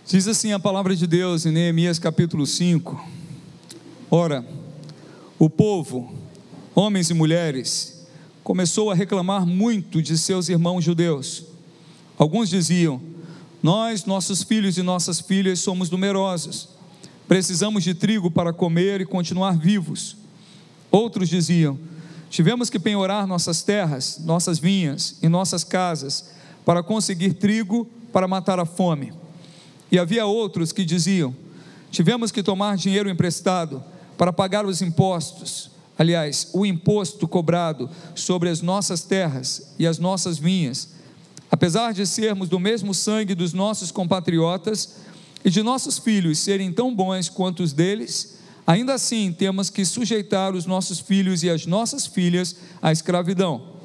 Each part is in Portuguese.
Diz assim a palavra de Deus em Neemias capítulo 5. Ora, o povo, homens e mulheres, começou a reclamar muito de seus irmãos judeus. Alguns diziam: nós, nossos filhos e nossas filhas somos numerosos, precisamos de trigo para comer e continuar vivos. Outros diziam: tivemos que penhorar nossas terras, nossas vinhas e nossas casas para conseguir trigo para matar a fome. E havia outros que diziam: tivemos que tomar dinheiro emprestado para pagar os impostos, aliás, o imposto cobrado sobre as nossas terras e as nossas vinhas. Apesar de sermos do mesmo sangue dos nossos compatriotas e de nossos filhos serem tão bons quanto os deles, ainda assim temos que sujeitar os nossos filhos e as nossas filhas à escravidão.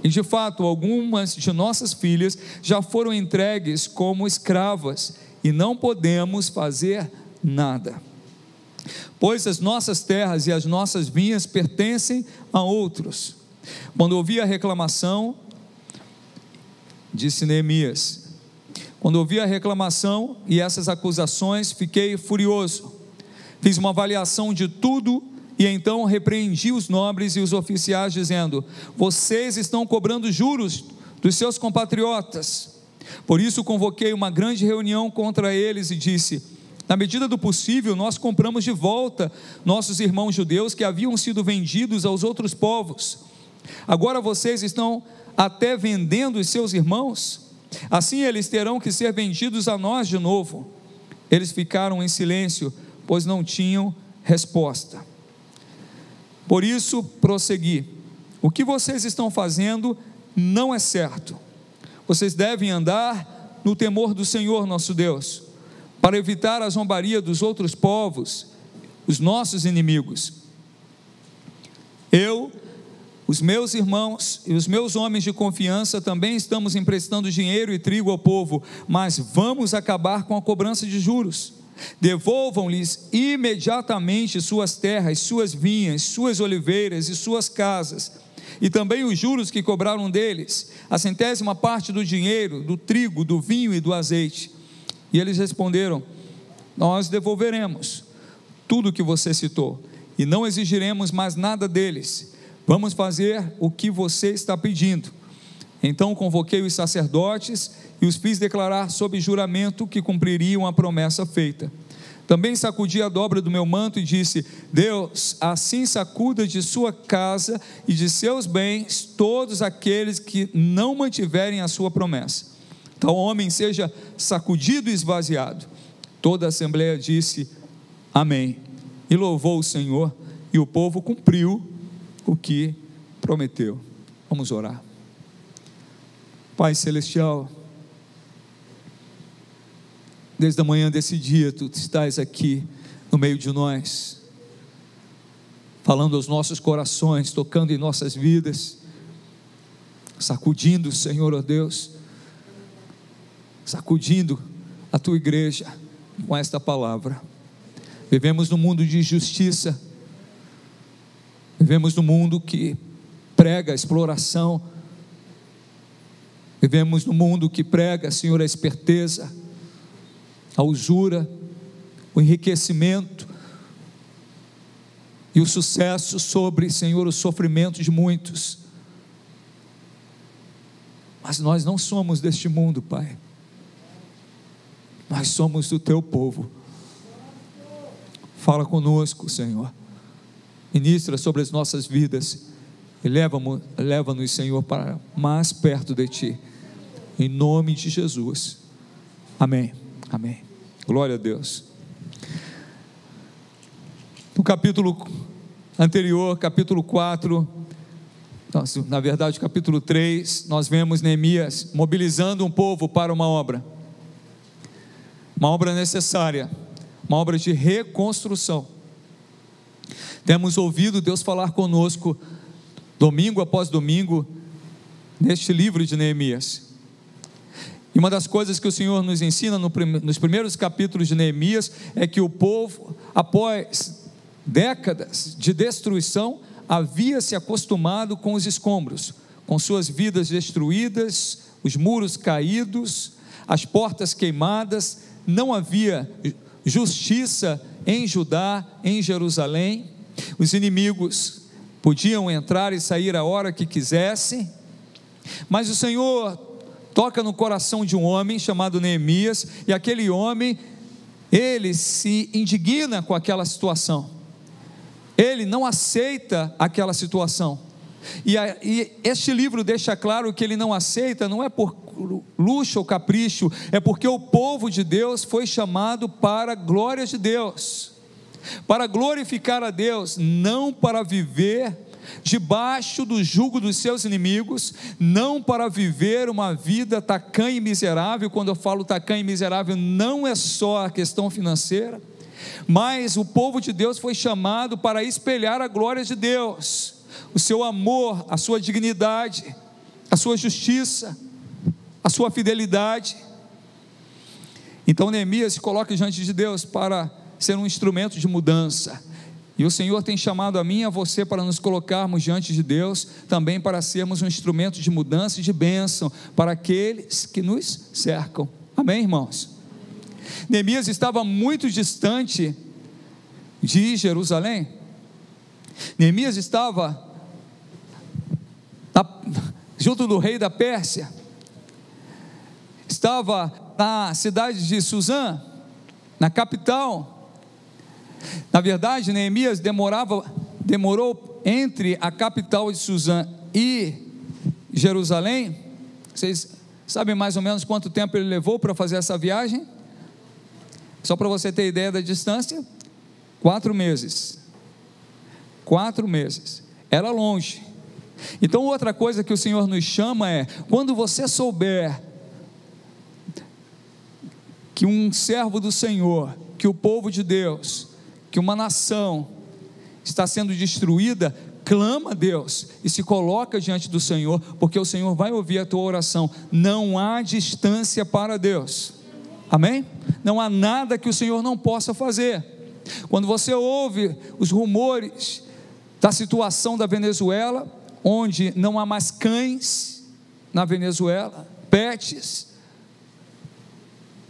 E de fato, algumas de nossas filhas já foram entregues como escravas e não podemos fazer nada, pois as nossas terras e as nossas vinhas pertencem a outros. Quando ouvi a reclamação, disse Neemias, quando ouvi a reclamação e essas acusações, fiquei furioso. Fiz uma avaliação de tudo e então repreendi os nobres e os oficiais, dizendo: vocês estão cobrando juros dos seus compatriotas. Por isso convoquei uma grande reunião contra eles e disse: na medida do possível, nós compramos de volta nossos irmãos judeus que haviam sido vendidos aos outros povos. Agora vocês estão até vendendo os seus irmãos, assim eles terão que ser vendidos a nós de novo. Eles ficaram em silêncio, pois não tinham resposta. Por isso prossegui: o que vocês estão fazendo não é certo. Vocês devem andar no temor do Senhor nosso Deus, para evitar a zombaria dos outros povos, os nossos inimigos. Eu, os meus irmãos e os meus homens de confiança também estamos emprestando dinheiro e trigo ao povo, mas vamos acabar com a cobrança de juros. Devolvam-lhes imediatamente suas terras, suas vinhas, suas oliveiras e suas casas, e também os juros que cobraram deles, a 100ª parte do dinheiro, do trigo, do vinho e do azeite. E eles responderam: nós devolveremos tudo o que você citou, e não exigiremos mais nada deles. Vamos fazer o que você está pedindo. Então convoquei os sacerdotes e os fiz declarar sob juramento que cumpririam a promessa feita. Também sacudi a dobra do meu manto e disse: Deus, assim sacuda de sua casa e de seus bens todos aqueles que não mantiverem a sua promessa. Tal homem seja sacudido e esvaziado. Toda a assembleia disse: amém, e louvou o Senhor, e o povo cumpriu o que prometeu. Vamos orar. Pai celestial, desde a manhã desse dia, Tu estás aqui no meio de nós, falando aos nossos corações, tocando em nossas vidas, sacudindo, Senhor, ó Deus, sacudindo a Tua igreja com esta palavra. Vivemos num mundo de injustiça, vivemos num mundo que prega a exploração, vivemos num mundo que prega, Senhor, a esperteza, a usura, o enriquecimento e o sucesso sobre, Senhor, o sofrimento de muitos. Mas nós não somos deste mundo, Pai. Nós somos do Teu povo. Fala conosco, Senhor. Ministra sobre as nossas vidas e leva-nos, Senhor, para mais perto de Ti. Em nome de Jesus. Amém. Amém. Glória a Deus. No capítulo anterior, capítulo 4, na verdade capítulo 3, nós vemos Neemias mobilizando um povo para uma obra necessária, uma obra de reconstrução. Temos ouvido Deus falar conosco domingo após domingo neste livro de Neemias. E uma das coisas que o Senhor nos ensina nos primeiros capítulos de Neemias é que o povo, após décadas de destruição, havia se acostumado com os escombros, com suas vidas destruídas, os muros caídos, as portas queimadas, não havia justiça em Judá, em Jerusalém. Os inimigos podiam entrar e sair a hora que quisessem, mas o Senhor toca no coração de um homem chamado Neemias, e aquele homem, ele se indigna com aquela situação, ele não aceita aquela situação, e este livro deixa claro que ele não aceita, não é por luxo ou capricho, é porque o povo de Deus foi chamado para a glória de Deus, para glorificar a Deus, não para viver debaixo do jugo dos seus inimigos, não para viver uma vida tacanha e miserável. Quando eu falo tacanha e miserável, não é só a questão financeira, mas o povo de Deus foi chamado para espelhar a glória de Deus, o seu amor, a sua dignidade, a sua justiça, a sua fidelidade. Então Neemias se coloca diante de Deus para ser um instrumento de mudança, e o Senhor tem chamado a mim e a você para nos colocarmos diante de Deus, também para sermos um instrumento de mudança e de bênção, para aqueles que nos cercam, amém, irmãos? Neemias estava muito distante de Jerusalém, Neemias estava junto do rei da Pérsia, estava na cidade de Suzã, na capital. Na verdade, Neemias demorou entre a capital de Suzã e Jerusalém. Vocês sabem mais ou menos quanto tempo ele levou para fazer essa viagem? Só para você ter ideia da distância, 4 meses. 4 meses, era longe. Então outra coisa que o Senhor nos chama é, quando você souber que um servo do Senhor, que o povo de Deus, que uma nação está sendo destruída, clama a Deus e se coloca diante do Senhor, porque o Senhor vai ouvir a tua oração. Não há distância para Deus, amém? Não há nada que o Senhor não possa fazer. Quando você ouve os rumores da situação da Venezuela, onde não há mais cães na Venezuela, pets,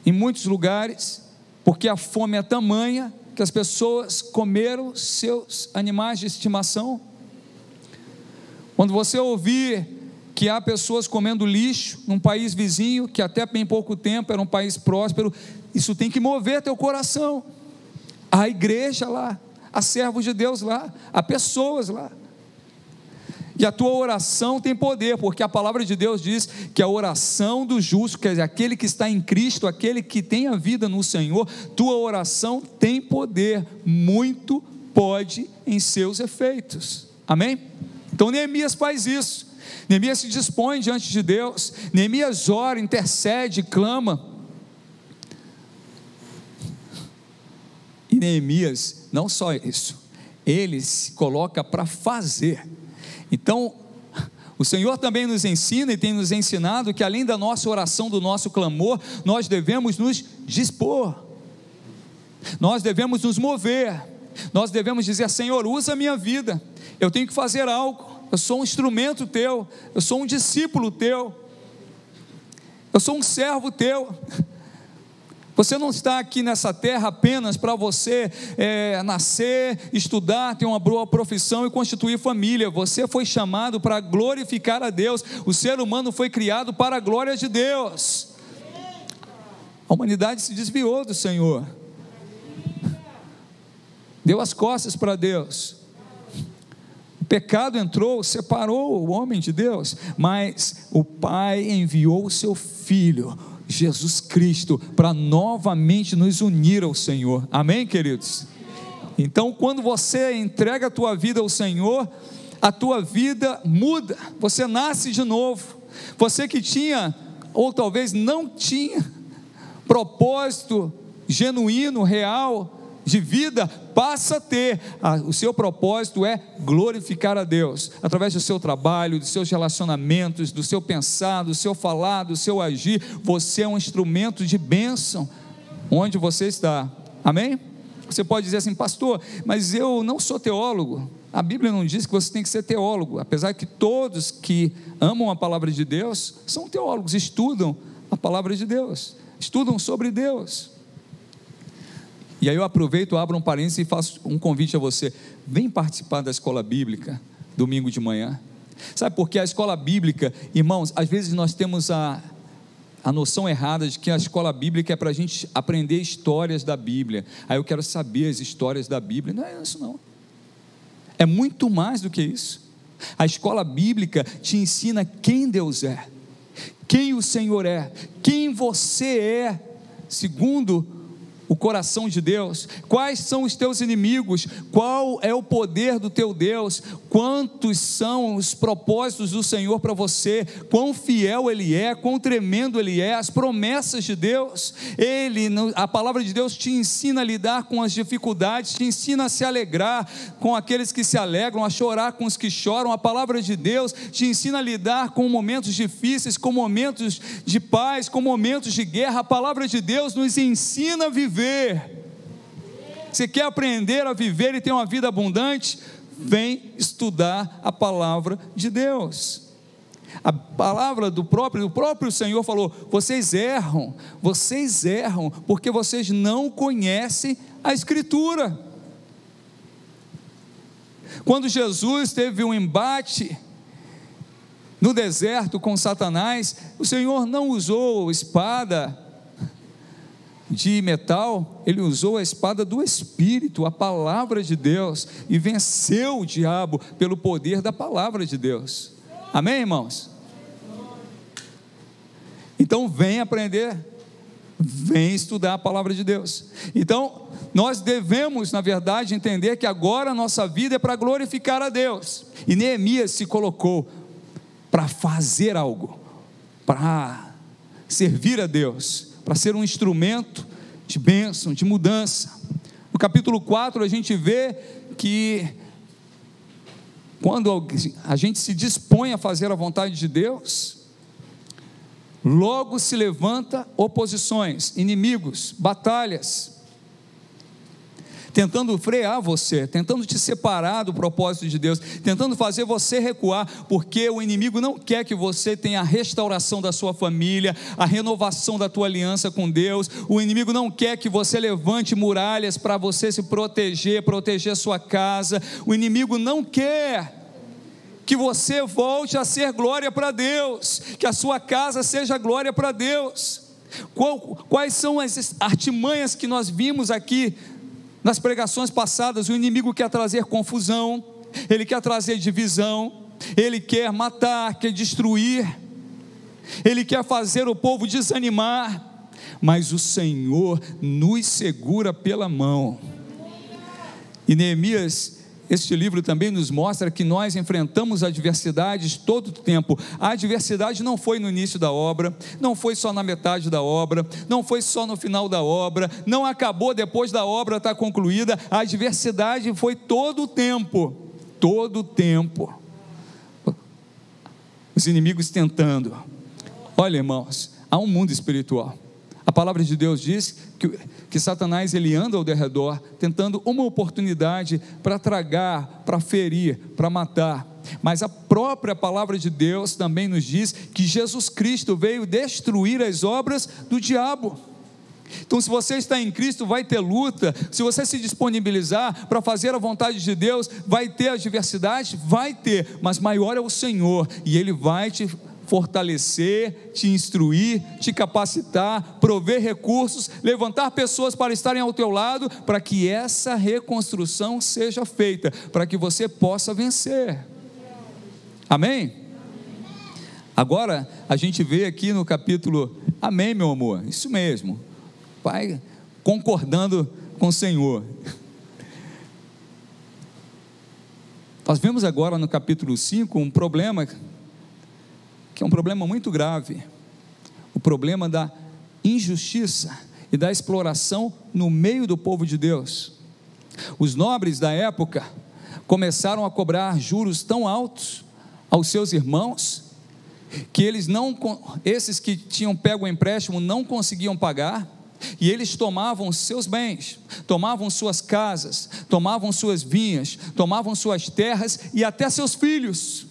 em muitos lugares, porque a fome é tamanha, que as pessoas comeram seus animais de estimação. Quando você ouvir que há pessoas comendo lixo num país vizinho, que até bem pouco tempo era um país próspero, isso tem que mover teu coração. Há igreja lá, há servos de Deus lá, há pessoas lá, e a tua oração tem poder, porque a palavra de Deus diz que a oração do justo, quer dizer, aquele que está em Cristo, aquele que tem a vida no Senhor, tua oração tem poder, muito pode em seus efeitos, amém? Então Neemias faz isso, Neemias se dispõe diante de Deus, Neemias ora, intercede, clama, e Neemias, não só isso, ele se coloca para fazer. Então, o Senhor também nos ensina e tem nos ensinado que além da nossa oração, do nosso clamor, nós devemos nos dispor, nós devemos nos mover, nós devemos dizer: Senhor, usa a minha vida, eu tenho que fazer algo, eu sou um instrumento teu, eu sou um discípulo teu, eu sou um servo teu. Você não está aqui nessa terra apenas para você nascer, estudar, ter uma boa profissão e constituir família. Você foi chamado para glorificar a Deus. O ser humano foi criado para a glória de Deus. A humanidade se desviou do Senhor, deu as costas para Deus. O pecado entrou, separou o homem de Deus, mas o Pai enviou o seu Filho, Jesus Cristo, para novamente nos unir ao Senhor, amém, queridos? Então, quando você entrega a tua vida ao Senhor, a tua vida muda, você nasce de novo. Você que tinha, ou talvez não tinha, propósito genuíno, real, de vida, passa a ter. O seu propósito é glorificar a Deus, através do seu trabalho, dos seus relacionamentos, do seu pensar, do seu falar, do seu agir. Você é um instrumento de bênção, onde você está, amém? Você pode dizer assim: pastor, mas eu não sou teólogo. A Bíblia não diz que você tem que ser teólogo, apesar que todos que amam a palavra de Deus, são teólogos, estudam a palavra de Deus, estudam sobre Deus. E aí eu aproveito, abro um parênteses e faço um convite a você: vem participar da escola bíblica, domingo de manhã. Sabe por quê? A escola bíblica, irmãos, às vezes nós temos a noção errada de que a escola bíblica é para a gente aprender histórias da Bíblia. Aí eu quero saber as histórias da Bíblia. Não é isso não, é muito mais do que isso. A escola bíblica te ensina quem Deus é, quem o Senhor é, quem você é, segundo o coração de Deus, quais são os teus inimigos, qual é o poder do teu Deus, quantos são os propósitos do Senhor para você, quão fiel Ele é, quão tremendo Ele é, as promessas de Deus. A palavra de Deus te ensina a lidar com as dificuldades, te ensina a se alegrar com aqueles que se alegram, a chorar com os que choram. A palavra de Deus te ensina a lidar com momentos difíceis, com momentos de paz, com momentos de guerra. A palavra de Deus nos ensina a viver. Você quer aprender a viver e ter uma vida abundante? Vem estudar a palavra de Deus. A palavra do próprio Senhor falou: vocês erram porque vocês não conhecem a Escritura. Quando Jesus teve um embate no deserto com Satanás, o Senhor não usou espada de metal, Ele usou a espada do Espírito, a palavra de Deus, e venceu o diabo pelo poder da palavra de Deus. Amém, irmãos? Então vem aprender, vem estudar a palavra de Deus. Então nós devemos, na verdade, entender que agora a nossa vida é para glorificar a Deus. E Neemias se colocou para fazer algo, para servir a Deus, para ser um instrumento de bênção, de mudança. No capítulo 4 a gente vê que quando a gente se dispõe a fazer a vontade de Deus, logo se levanta oposições, inimigos, batalhas, tentando frear você, tentando te separar do propósito de Deus, tentando fazer você recuar, porque o inimigo não quer que você tenha a restauração da sua família, a renovação da tua aliança com Deus. O inimigo não quer que você levante muralhas para você se proteger a sua casa. O inimigo não quer que você volte a ser glória para Deus, que a sua casa seja glória para Deus. Quais são as artimanhas que nós vimos aqui nas pregações passadas? O inimigo quer trazer confusão, ele quer trazer divisão, ele quer matar, quer destruir, ele quer fazer o povo desanimar, mas o Senhor nos segura pela mão. E Neemias, este livro também nos mostra que nós enfrentamos adversidades todo o tempo. A adversidade não foi no início da obra, não foi só na metade da obra, não foi só no final da obra, não acabou depois da obra estar concluída. A adversidade foi todo o tempo, os inimigos tentando. Olha, irmãos, há um mundo espiritual. A palavra de Deus diz que Satanás, ele anda ao derredor, tentando uma oportunidade para tragar, para ferir, para matar. Mas a própria palavra de Deus também nos diz que Jesus Cristo veio destruir as obras do diabo. Então, se você está em Cristo, vai ter luta. Se você se disponibilizar para fazer a vontade de Deus, vai ter adversidade? Vai ter, mas maior é o Senhor, e Ele vai te fortalecer, te instruir, te capacitar, prover recursos, levantar pessoas para estarem ao teu lado, para que essa reconstrução seja feita, para que você possa vencer. Amém? Agora a gente vê aqui no capítulo, amém, meu amor, isso mesmo, vai concordando com o Senhor. Nós vemos agora no capítulo 5 um problema, que é um problema muito grave, o problema da injustiça e da exploração no meio do povo de Deus. Os nobres da época começaram a cobrar juros tão altos aos seus irmãos, que esses que tinham pego o empréstimo não conseguiam pagar, e eles tomavam seus bens, tomavam suas casas, tomavam suas vinhas, tomavam suas terras e até seus filhos.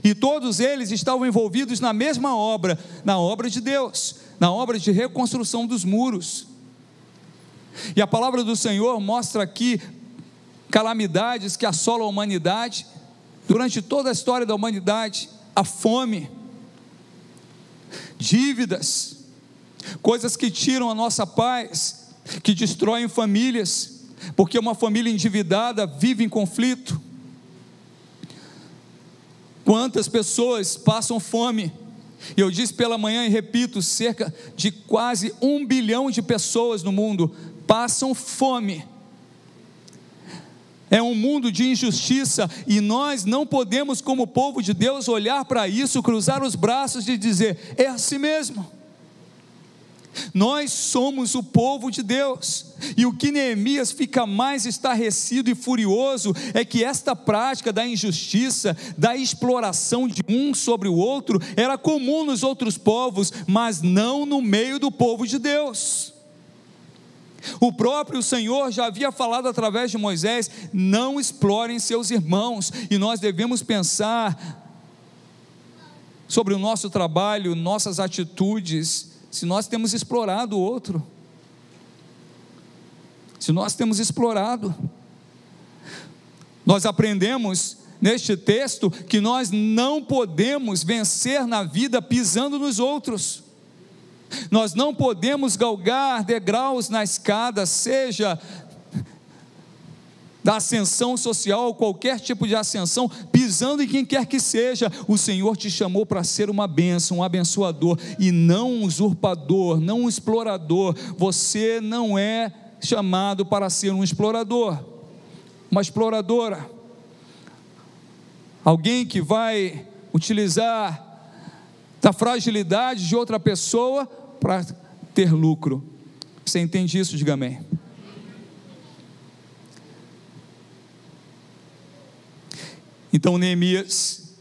E todos eles estavam envolvidos na mesma obra, na obra de Deus, na obra de reconstrução dos muros. E a palavra do Senhor mostra aqui calamidades que assolam a humanidade, durante toda a história da humanidade: a fome, dívidas, coisas que tiram a nossa paz, que destroem famílias, porque uma família endividada vive em conflito. Quantas pessoas passam fome? Eu disse pela manhã e repito, cerca de quase 1 bilhão de pessoas no mundo passam fome. É um mundo de injustiça, e nós não podemos, como povo de Deus, olhar para isso, cruzar os braços e dizer: é assim mesmo. Nós somos o povo de Deus, e o que Neemias fica mais estarrecido e furioso é que esta prática da injustiça, da exploração de um sobre o outro, era comum nos outros povos, mas não no meio do povo de Deus. O próprio Senhor já havia falado através de Moisés: não explorem seus irmãos, e nós devemos pensar sobre o nosso trabalho, nossas atitudes, se nós temos explorado o outro, se nós temos explorado. Nós aprendemos neste texto que nós não podemos vencer na vida pisando nos outros. Nós não podemos galgar degraus na escada, seja da ascensão social ou qualquer tipo de ascensão, pisando em quem quer que seja. O Senhor te chamou para ser uma bênção, um abençoador, e não um usurpador, não um explorador. Você não é chamado para ser um explorador, uma exploradora, alguém que vai utilizar da fragilidade de outra pessoa para ter lucro. Você entende isso? Diga amém. Então Neemias,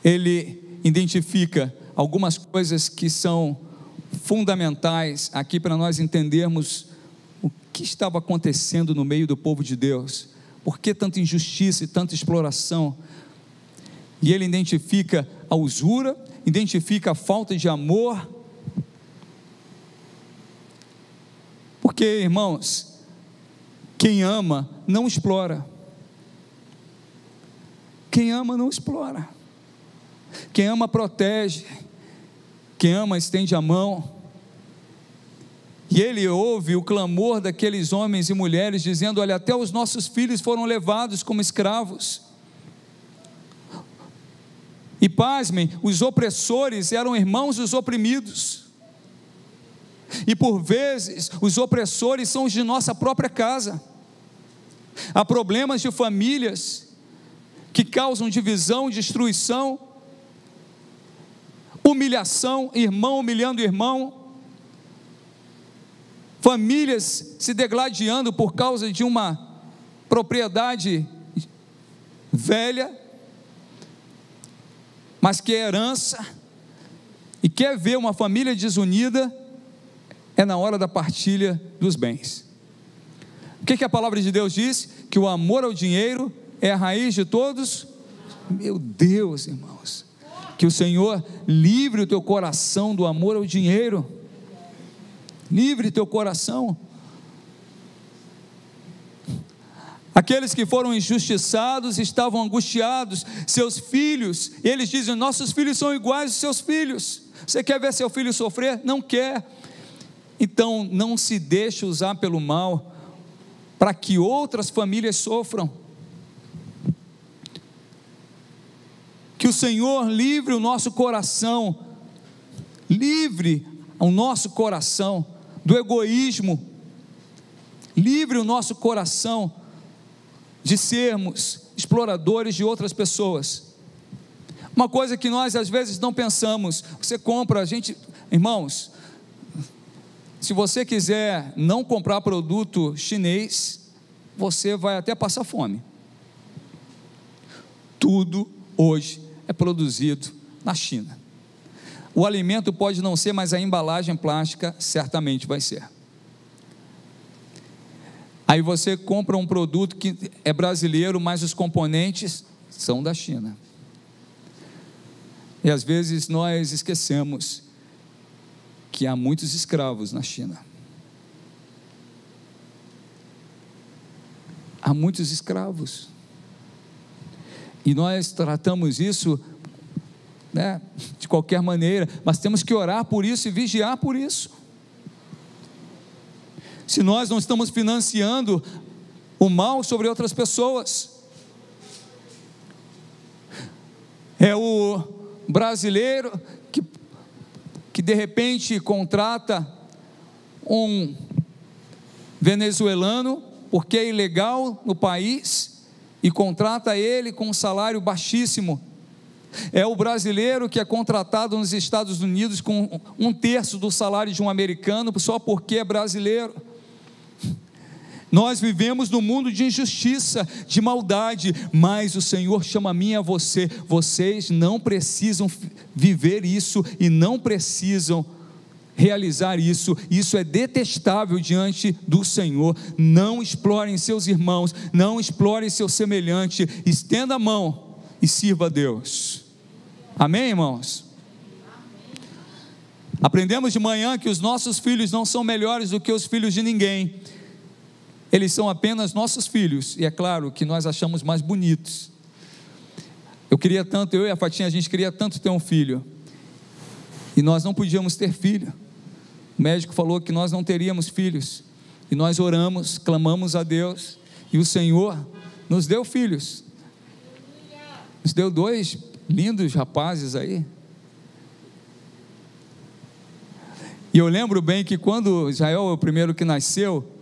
ele identifica algumas coisas que são fundamentais aqui para nós entendermos o que estava acontecendo no meio do povo de Deus, por que tanta injustiça e tanta exploração. E ele identifica a usura, identifica a falta de amor, porque, irmãos, quem ama não explora. Quem ama não explora. Quem ama protege. Quem ama estende a mão. E ele ouve o clamor daqueles homens e mulheres dizendo: olha, até os nossos filhos foram levados como escravos. E pasmem, os opressores eram irmãos dos oprimidos. E por vezes os opressores são os de nossa própria casa. Há problemas de famílias que causam divisão, destruição, humilhação, irmão humilhando irmão, famílias se degladiando por causa de uma propriedade velha, mas que é herança, e quer ver uma família desunida, é na hora da partilha dos bens. O que a palavra de Deus diz? Que o amor ao dinheiro é a raiz de todos. Meu Deus, irmãos, que o Senhor livre o teu coração do amor ao dinheiro, livre teu coração. Aqueles que foram injustiçados estavam angustiados, seus filhos, eles dizem: nossos filhos são iguais aos seus filhos. Você quer ver seu filho sofrer? Não quer. Então não se deixe usar pelo mal para que outras famílias sofram. Que o Senhor livre o nosso coração, livre o nosso coração do egoísmo, livre o nosso coração de sermos exploradores de outras pessoas. Uma coisa que nós às vezes não pensamos: você compra, irmãos, se você quiser não comprar produto chinês, você vai até passar fome. Tudo hoje é produzido na China. O alimento pode não ser, mas a embalagem plástica certamente vai ser. Aí você compra um produto que é brasileiro, mas os componentes são da China. E às vezes nós esquecemos que há muitos escravos na China. há muitos escravos. E nós tratamos isso, né, de qualquer maneira, mas temos que orar por isso e vigiar por isso. Se nós não estamos financiando o mal sobre outras pessoas, é o brasileiro que de repente contrata um venezuelano, porque é ilegal no país, e contrata ele com um salário baixíssimo. É o brasileiro que é contratado nos Estados Unidos com 1/3 do salário de um americano, só porque é brasileiro. Nós vivemos num mundo de injustiça, de maldade, mas o Senhor chama a mim e a você. Vocês não precisam viver isso e não precisam realizar isso. Isso é detestável diante do Senhor. Não explorem seus irmãos, não explorem seu semelhante. Estenda a mão e sirva a Deus. Amém, irmãos? Aprendemos de manhã que os nossos filhos não são melhores do que os filhos de ninguém. Eles são apenas nossos filhos, e é claro que nós achamos mais bonitos. Eu e a Fatinha, a gente queria tanto ter um filho, e nós não podíamos ter filho. O médico falou que nós não teríamos filhos, e nós oramos, clamamos a Deus, e o Senhor nos deu filhos, nos deu 2 lindos rapazes aí. E eu lembro bem que quando Israel, o primeiro que nasceu,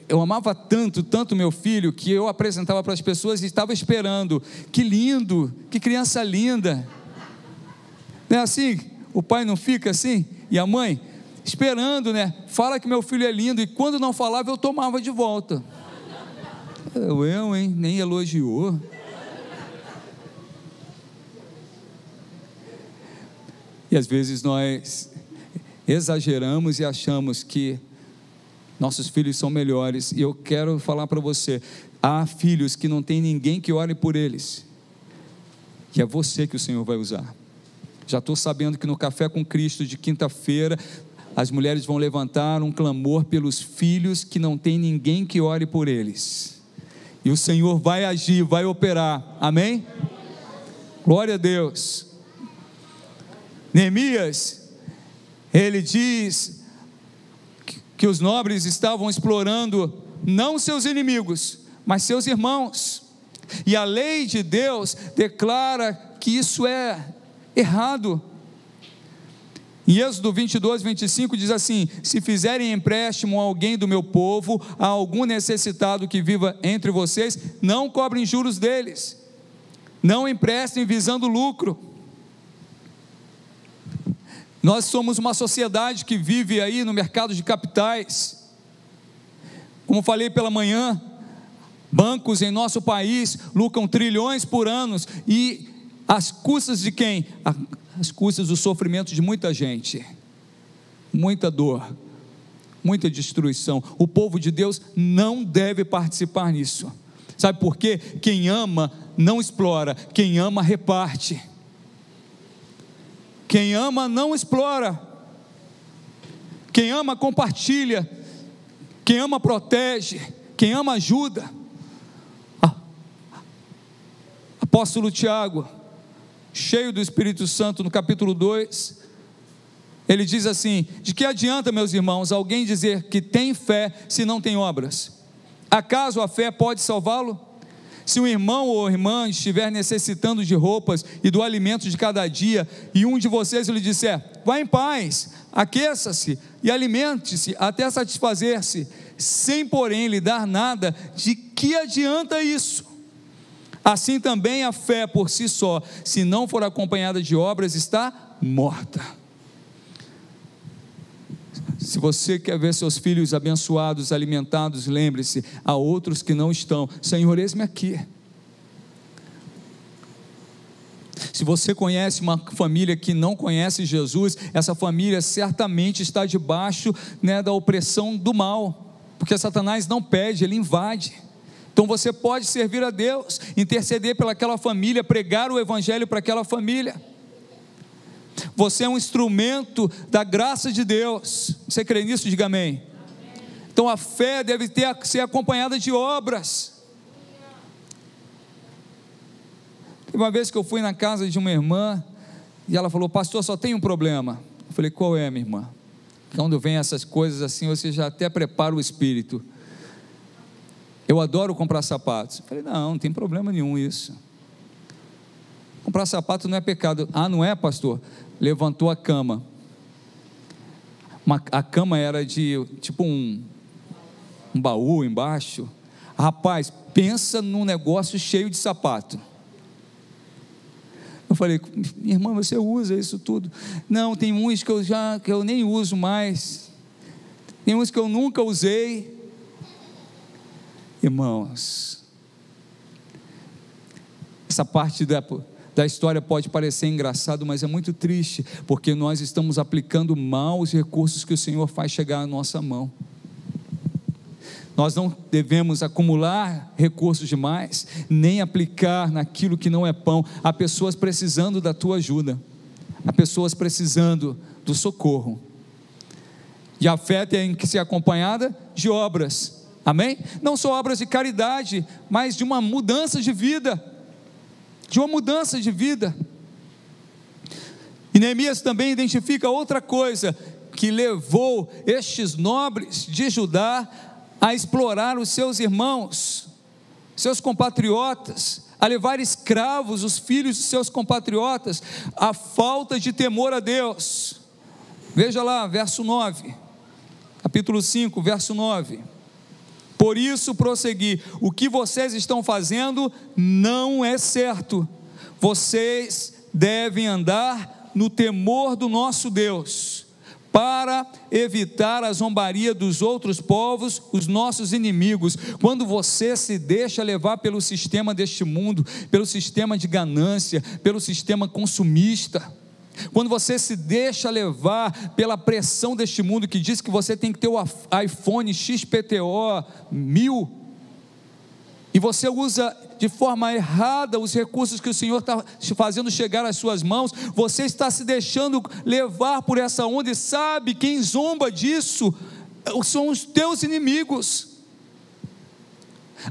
eu amava tanto meu filho, que eu apresentava para as pessoas e estava esperando. Que lindo, que criança linda. Não é assim? O pai não fica assim? E a mãe? Esperando, né? Fala que meu filho é lindo. E quando não falava, eu tomava de volta. Hein? Nem elogiou. E às vezes nós exageramos e achamos que nossos filhos são melhores, e eu quero falar para você, há filhos que não tem ninguém que ore por eles, que é você que o Senhor vai usar. Já estou sabendo que no Café com Cristo de quinta-feira, as mulheres vão levantar um clamor pelos filhos que não tem ninguém que ore por eles, e o Senhor vai agir, vai operar, amém? Glória a Deus. Neemias, ele diz que os nobres estavam explorando não seus inimigos, mas seus irmãos, e a lei de Deus declara que isso é errado. Em Êxodo 22, 25 diz assim: se fizerem empréstimo a alguém do meu povo, a algum necessitado que viva entre vocês, não cobrem juros deles, não emprestem visando lucro. Nós somos uma sociedade que vive aí no mercado de capitais. Como falei pela manhã, bancos em nosso país lucram trilhões por ano, e às custas de quem? Às custas do sofrimento de muita gente, muita dor, muita destruição. O povo de Deus não deve participar nisso. Sabe por quê? Quem ama não explora, quem ama reparte. Quem ama não explora, quem ama compartilha, quem ama protege, quem ama ajuda. Apóstolo Tiago, cheio do Espírito Santo, no capítulo 2, ele diz assim: de que adianta, meus irmãos, alguém dizer que tem fé se não tem obras? Acaso a fé pode salvá-lo? Se um irmão ou irmã estiver necessitando de roupas e do alimento de cada dia, e um de vocês lhe disser: vá em paz, aqueça-se e alimente-se até satisfazer-se, sem porém lhe dar nada, de que adianta isso? Assim também a fé por si só, se não for acompanhada de obras, está morta. Se você quer ver seus filhos abençoados, alimentados, lembre-se, há outros que não estão. Senhor, eis-me aqui. Se você conhece uma família que não conhece Jesus, essa família certamente está debaixo, né, da opressão do mal, porque Satanás não pede, ele invade. Então você pode servir a Deus, interceder pelaquela família, pregar o evangelho para aquela família. Você é um instrumento da graça de Deus. Você crê nisso? Diga amém. Então a fé deve ser acompanhada de obras. E uma vez que eu fui na casa de uma irmã, e ela falou: pastor, só tem um problema. Eu falei: qual é, minha irmã? Quando vem essas coisas assim, você já até prepara o espírito. Eu adoro comprar sapatos. Eu falei: não tem problema nenhum isso. Comprar sapato não é pecado. Ah, não é, pastor? Levantou a cama. A cama era de tipo um baú embaixo. Rapaz, pensa num negócio cheio de sapato. Eu falei: minha irmã, você usa isso tudo? Não, tem uns que eu nem uso mais. Tem uns que eu nunca usei. Irmãos, essa parte da história pode parecer engraçado, mas é muito triste, porque nós estamos aplicando mal os recursos que o Senhor faz chegar à nossa mão. Nós não devemos acumular recursos demais, nem aplicar naquilo que não é pão. Há pessoas precisando da tua ajuda, há pessoas precisando do socorro, e a fé tem que ser acompanhada de obras. Amém? Não só obras de caridade, mas de uma mudança de vida. De uma mudança de vida. E Neemias também identifica outra coisa que levou estes nobres de Judá a explorar os seus irmãos, seus compatriotas, a levar escravos os filhos de seus compatriotas, a falta de temor a Deus. Veja lá, verso 9, capítulo 5, verso 9. Por isso prossegui: o que vocês estão fazendo não é certo. Vocês devem andar no temor do nosso Deus, para evitar a zombaria dos outros povos, os nossos inimigos. Quando você se deixa levar pelo sistema deste mundo, pelo sistema de ganância, pelo sistema consumista, quando você se deixa levar pela pressão deste mundo, que diz que você tem que ter o iPhone XPTO 1000, e você usa de forma errada os recursos que o Senhor está fazendo chegar às suas mãos, você está se deixando levar por essa onda, e sabe, quem zomba disso são os teus inimigos.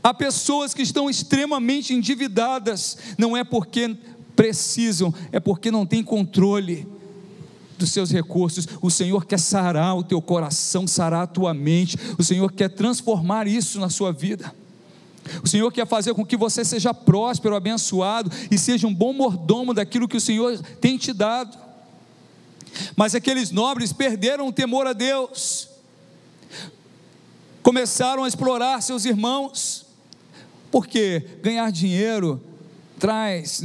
Há pessoas que estão extremamente endividadas, não é porque precisam, é porque não tem controle dos seus recursos. O Senhor quer sarar o teu coração, sarar a tua mente. O Senhor quer transformar isso na sua vida. O Senhor quer fazer com que você seja próspero, abençoado, e seja um bom mordomo daquilo que o Senhor tem te dado. Mas aqueles nobres perderam o temor a Deus, começaram a explorar seus irmãos, porque ganhar dinheiro traz,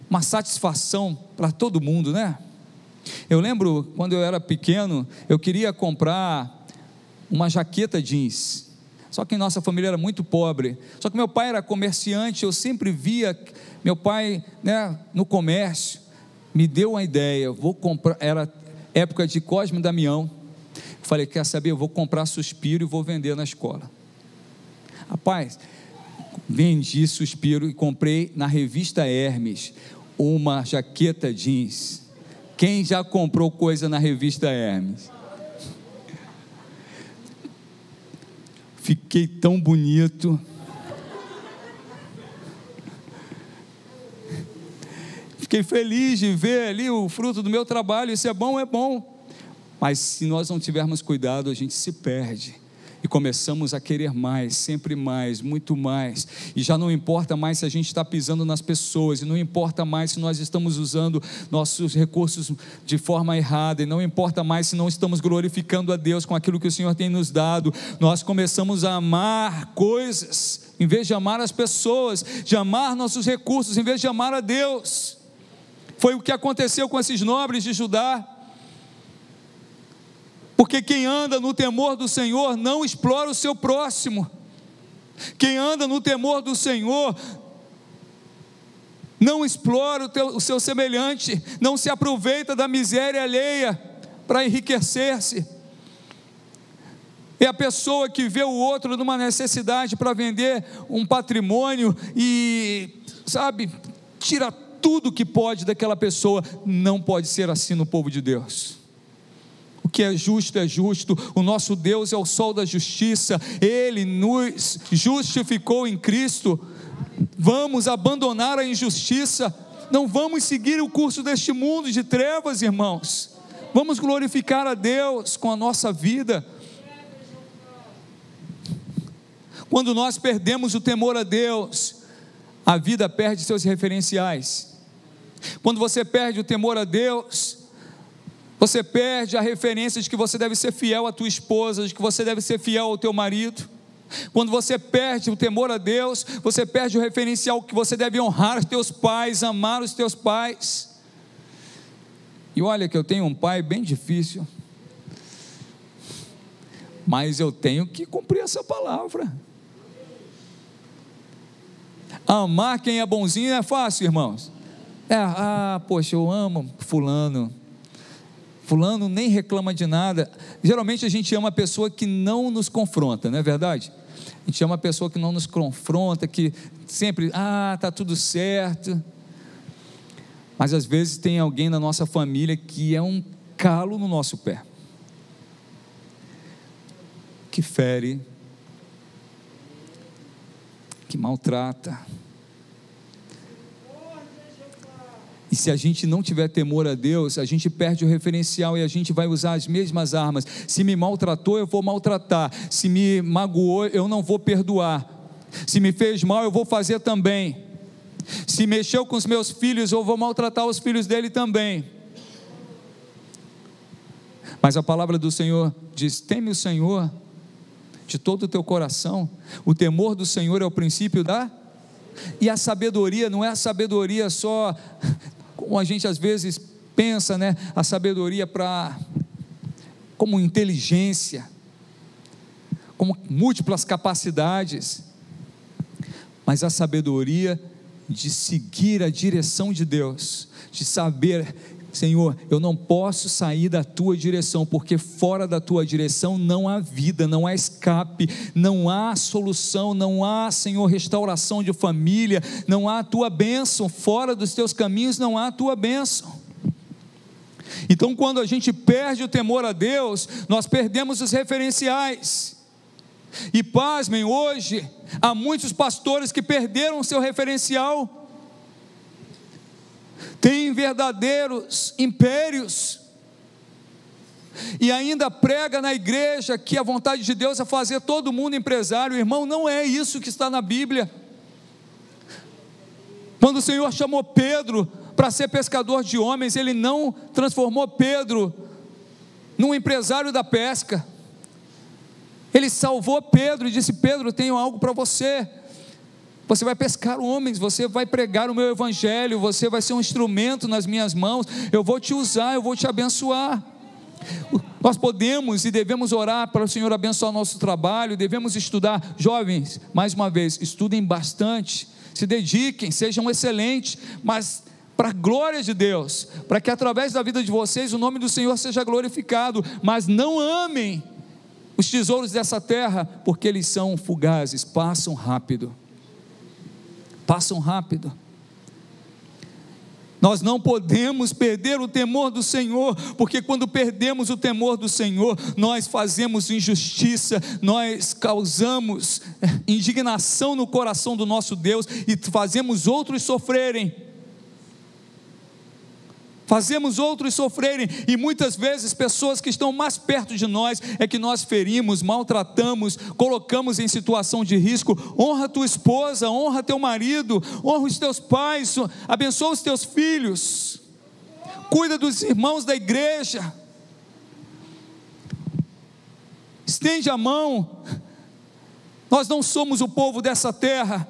uma satisfação para todo mundo, Eu lembro, quando eu era pequeno, eu queria comprar uma jaqueta jeans, só que nossa família era muito pobre, só que meu pai era comerciante, eu sempre via meu pai, no comércio, me deu uma ideia, vou comprar, era época de Cosme e Damião, falei: quer saber, eu vou comprar Suspiro e vou vender na escola. Rapaz, vendi Suspiro e comprei na revista Hermes uma jaqueta jeans. Quem já comprou coisa na revista Hermes? Fiquei tão bonito. Fiquei feliz de ver ali o fruto do meu trabalho. Isso é bom. Mas se nós não tivermos cuidado, a gente se perde. E começamos a querer mais, sempre mais, muito mais, e já não importa mais se a gente está pisando nas pessoas, e não importa mais se nós estamos usando nossos recursos de forma errada, e não importa mais se não estamos glorificando a Deus com aquilo que o Senhor tem nos dado. Nós começamos a amar coisas, em vez de amar as pessoas, de amar nossos recursos, em vez de amar a Deus. Foi o que aconteceu com esses nobres de Judá. Porque quem anda no temor do Senhor não explora o seu próximo. Quem anda no temor do Senhor não explora o seu semelhante, não se aproveita da miséria alheia para enriquecer-se. É a pessoa que vê o outro numa necessidade para vender um patrimônio e, tira tudo que pode daquela pessoa. Não pode ser assim no povo de Deus. O que é justo, o nosso Deus é o sol da justiça, Ele nos justificou em Cristo, Vamos abandonar a injustiça, não vamos seguir o curso deste mundo de trevas, irmãos. Vamos glorificar a Deus com a nossa vida. Quando nós perdemos o temor a Deus, a vida perde seus referenciais. Quando você perde o temor a Deus, você perde a referência de que você deve ser fiel à tua esposa, de que você deve ser fiel ao teu marido. Quando você perde o temor a Deus, você perde o referencial que você deve honrar os teus pais, amar os teus pais. E olha que eu tenho um pai bem difícil, mas eu tenho que cumprir essa palavra. Amar quem é bonzinho é fácil, irmãos. Poxa, eu amo fulano nem reclama de nada. Geralmente a gente ama a pessoa que não nos confronta, não é verdade? A gente ama a pessoa que não nos confronta, que sempre, está tudo certo. Mas às vezes tem alguém na nossa família que é um calo no nosso pé, que fere, que maltrata. E se a gente não tiver temor a Deus, a gente perde o referencial e a gente vai usar as mesmas armas. Se me maltratou, eu vou maltratar. Se me magoou, eu não vou perdoar. Se me fez mal, eu vou fazer também. Se mexeu com os meus filhos, eu vou maltratar os filhos dele também. Mas a palavra do Senhor diz: teme o Senhor de todo o teu coração. O temor do Senhor é o princípio e a sabedoria não é a sabedoria só como a gente às vezes pensa, né? A sabedoria como inteligência, como múltiplas capacidades, mas a sabedoria de seguir a direção de Deus, de saber: Senhor, eu não posso sair da tua direção, porque fora da tua direção não há vida, não há escape, não há solução, não há, Senhor, restauração de família, não há a tua bênção, fora dos teus caminhos não há a tua bênção. Então, quando a gente perde o temor a Deus, nós perdemos os referenciais. E pasmem, hoje há muitos pastores que perderam o seu referencial, tem verdadeiros impérios, e ainda prega na igreja que a vontade de Deus é fazer todo mundo empresário. Irmão, não é isso que está na Bíblia. Quando o Senhor chamou Pedro para ser pescador de homens, Ele não transformou Pedro num empresário da pesca. Ele salvou Pedro e disse: Pedro, tenho algo para você. Você vai pescar homens, você vai pregar o meu evangelho, você vai ser um instrumento nas minhas mãos, eu vou te usar, eu vou te abençoar. Nós podemos e devemos orar para o Senhor abençoar o nosso trabalho, devemos estudar. Jovens, mais uma vez, estudem bastante, se dediquem, sejam excelentes, mas para a glória de Deus, para que através da vida de vocês o nome do Senhor seja glorificado. Mas não amem os tesouros dessa terra, porque eles são fugazes, passam rápido. Nós não podemos perder o temor do Senhor, porque quando perdemos o temor do Senhor, nós fazemos injustiça, nós causamos indignação no coração do nosso Deus e fazemos outros sofrerem. E muitas vezes pessoas que estão mais perto de nós é que nós ferimos, maltratamos, colocamos em situação de risco. Honra tua esposa, honra teu marido, honra os teus pais, abençoa os teus filhos, cuida dos irmãos da igreja, estende a mão. Nós não somos o povo dessa terra,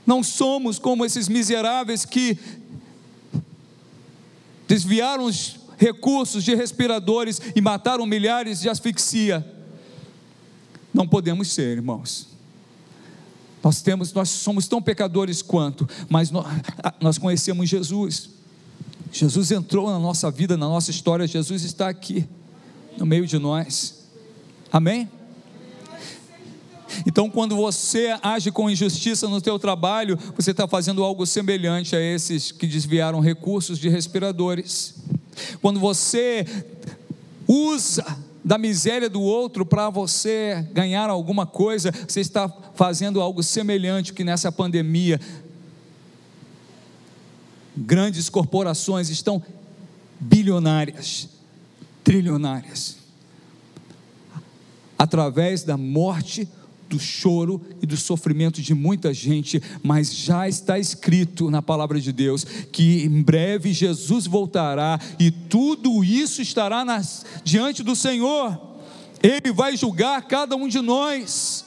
não somos como esses miseráveis que desviaram os recursos de respiradores e mataram milhares de asfixia. Não podemos ser, irmãos. Nós somos tão pecadores quanto, mas nós conhecemos Jesus. Jesus entrou na nossa vida, na nossa história. Jesus está aqui no meio de nós. Amém? Então, quando você age com injustiça no teu trabalho, você está fazendo algo semelhante a esses que desviaram recursos de respiradores. Quando você usa da miséria do outro para você ganhar alguma coisa. Você está fazendo algo semelhante que nessa pandemia grandes corporações estão bilionárias, trilionárias, através da morte, do choro e do sofrimento de muita gente. Mas já está escrito na palavra de Deus que em breve Jesus voltará e tudo isso estará diante do Senhor. Ele vai julgar cada um de nós,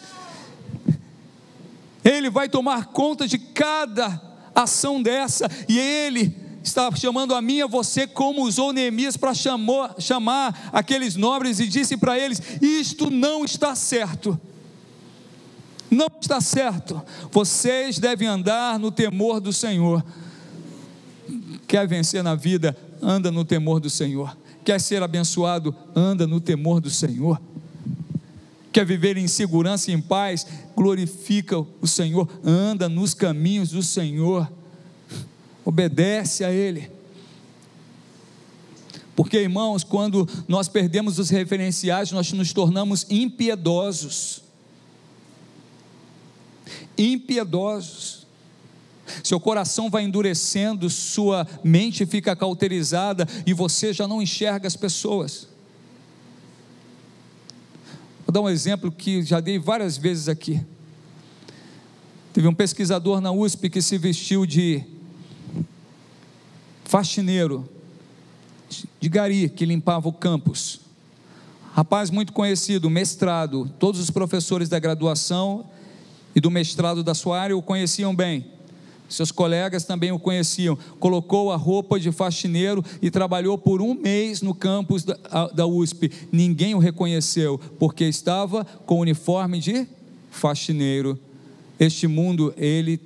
Ele vai tomar conta de cada ação dessa, e Ele está chamando a mim e a você, como usou Neemias para chamar aqueles nobres e disse para eles: isto não está certo, não está certo, vocês devem andar no temor do Senhor. Quer vencer na vida? Anda no temor do Senhor. Quer ser abençoado? Anda no temor do Senhor. Quer viver em segurança e em paz? Glorifica o Senhor, anda nos caminhos do Senhor, obedece a Ele. Porque, irmãos, quando nós perdemos os referenciais, nós nos tornamos impiedosos. Impiedosos. Seu coração vai endurecendo, sua mente fica cauterizada e você já não enxerga as pessoas. Vou dar um exemplo que já dei várias vezes aqui. Teve um pesquisador na USP que se vestiu de faxineiro, de gari, que limpava o campus. Rapaz muito conhecido, mestrado, todos os professores da graduação e do mestrado da sua área o conheciam bem, seus colegas também o conheciam. Colocou a roupa de faxineiro e trabalhou por 1 mês no campus da USP. Ninguém o reconheceu, porque estava com o uniforme de faxineiro. Este mundo, ele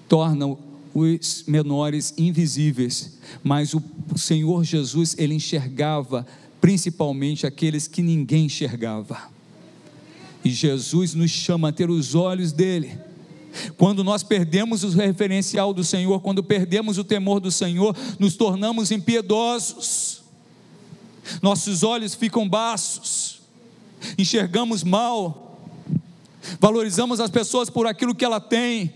torna os menores invisíveis, mas o Senhor Jesus, ele enxergava principalmente aqueles que ninguém enxergava. E Jesus nos chama a ter os olhos dele. Quando nós perdemos o referencial do Senhor, quando perdemos o temor do Senhor, nos tornamos impiedosos, nossos olhos ficam baços, enxergamos mal, valorizamos as pessoas por aquilo que ela tem.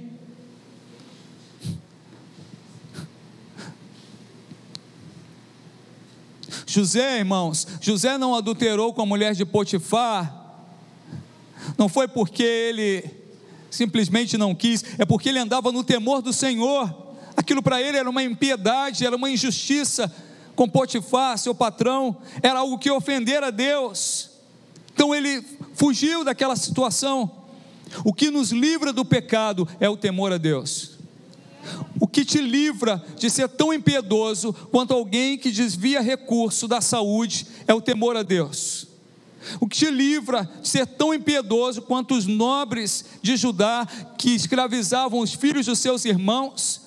José, irmãos, José não adulterou com a mulher de Potifar, não foi porque ele simplesmente não quis, é porque ele andava no temor do Senhor. Aquilo para ele era uma impiedade, era uma injustiça com Potifar, seu patrão, era algo que ofendera a Deus. Então ele fugiu daquela situação. O que nos livra do pecado é o temor a Deus. O que te livra de ser tão impiedoso quanto alguém que desvia recurso da saúde é o temor a Deus. O que te livra de ser tão impiedoso quanto os nobres de Judá, que escravizavam os filhos dos seus irmãos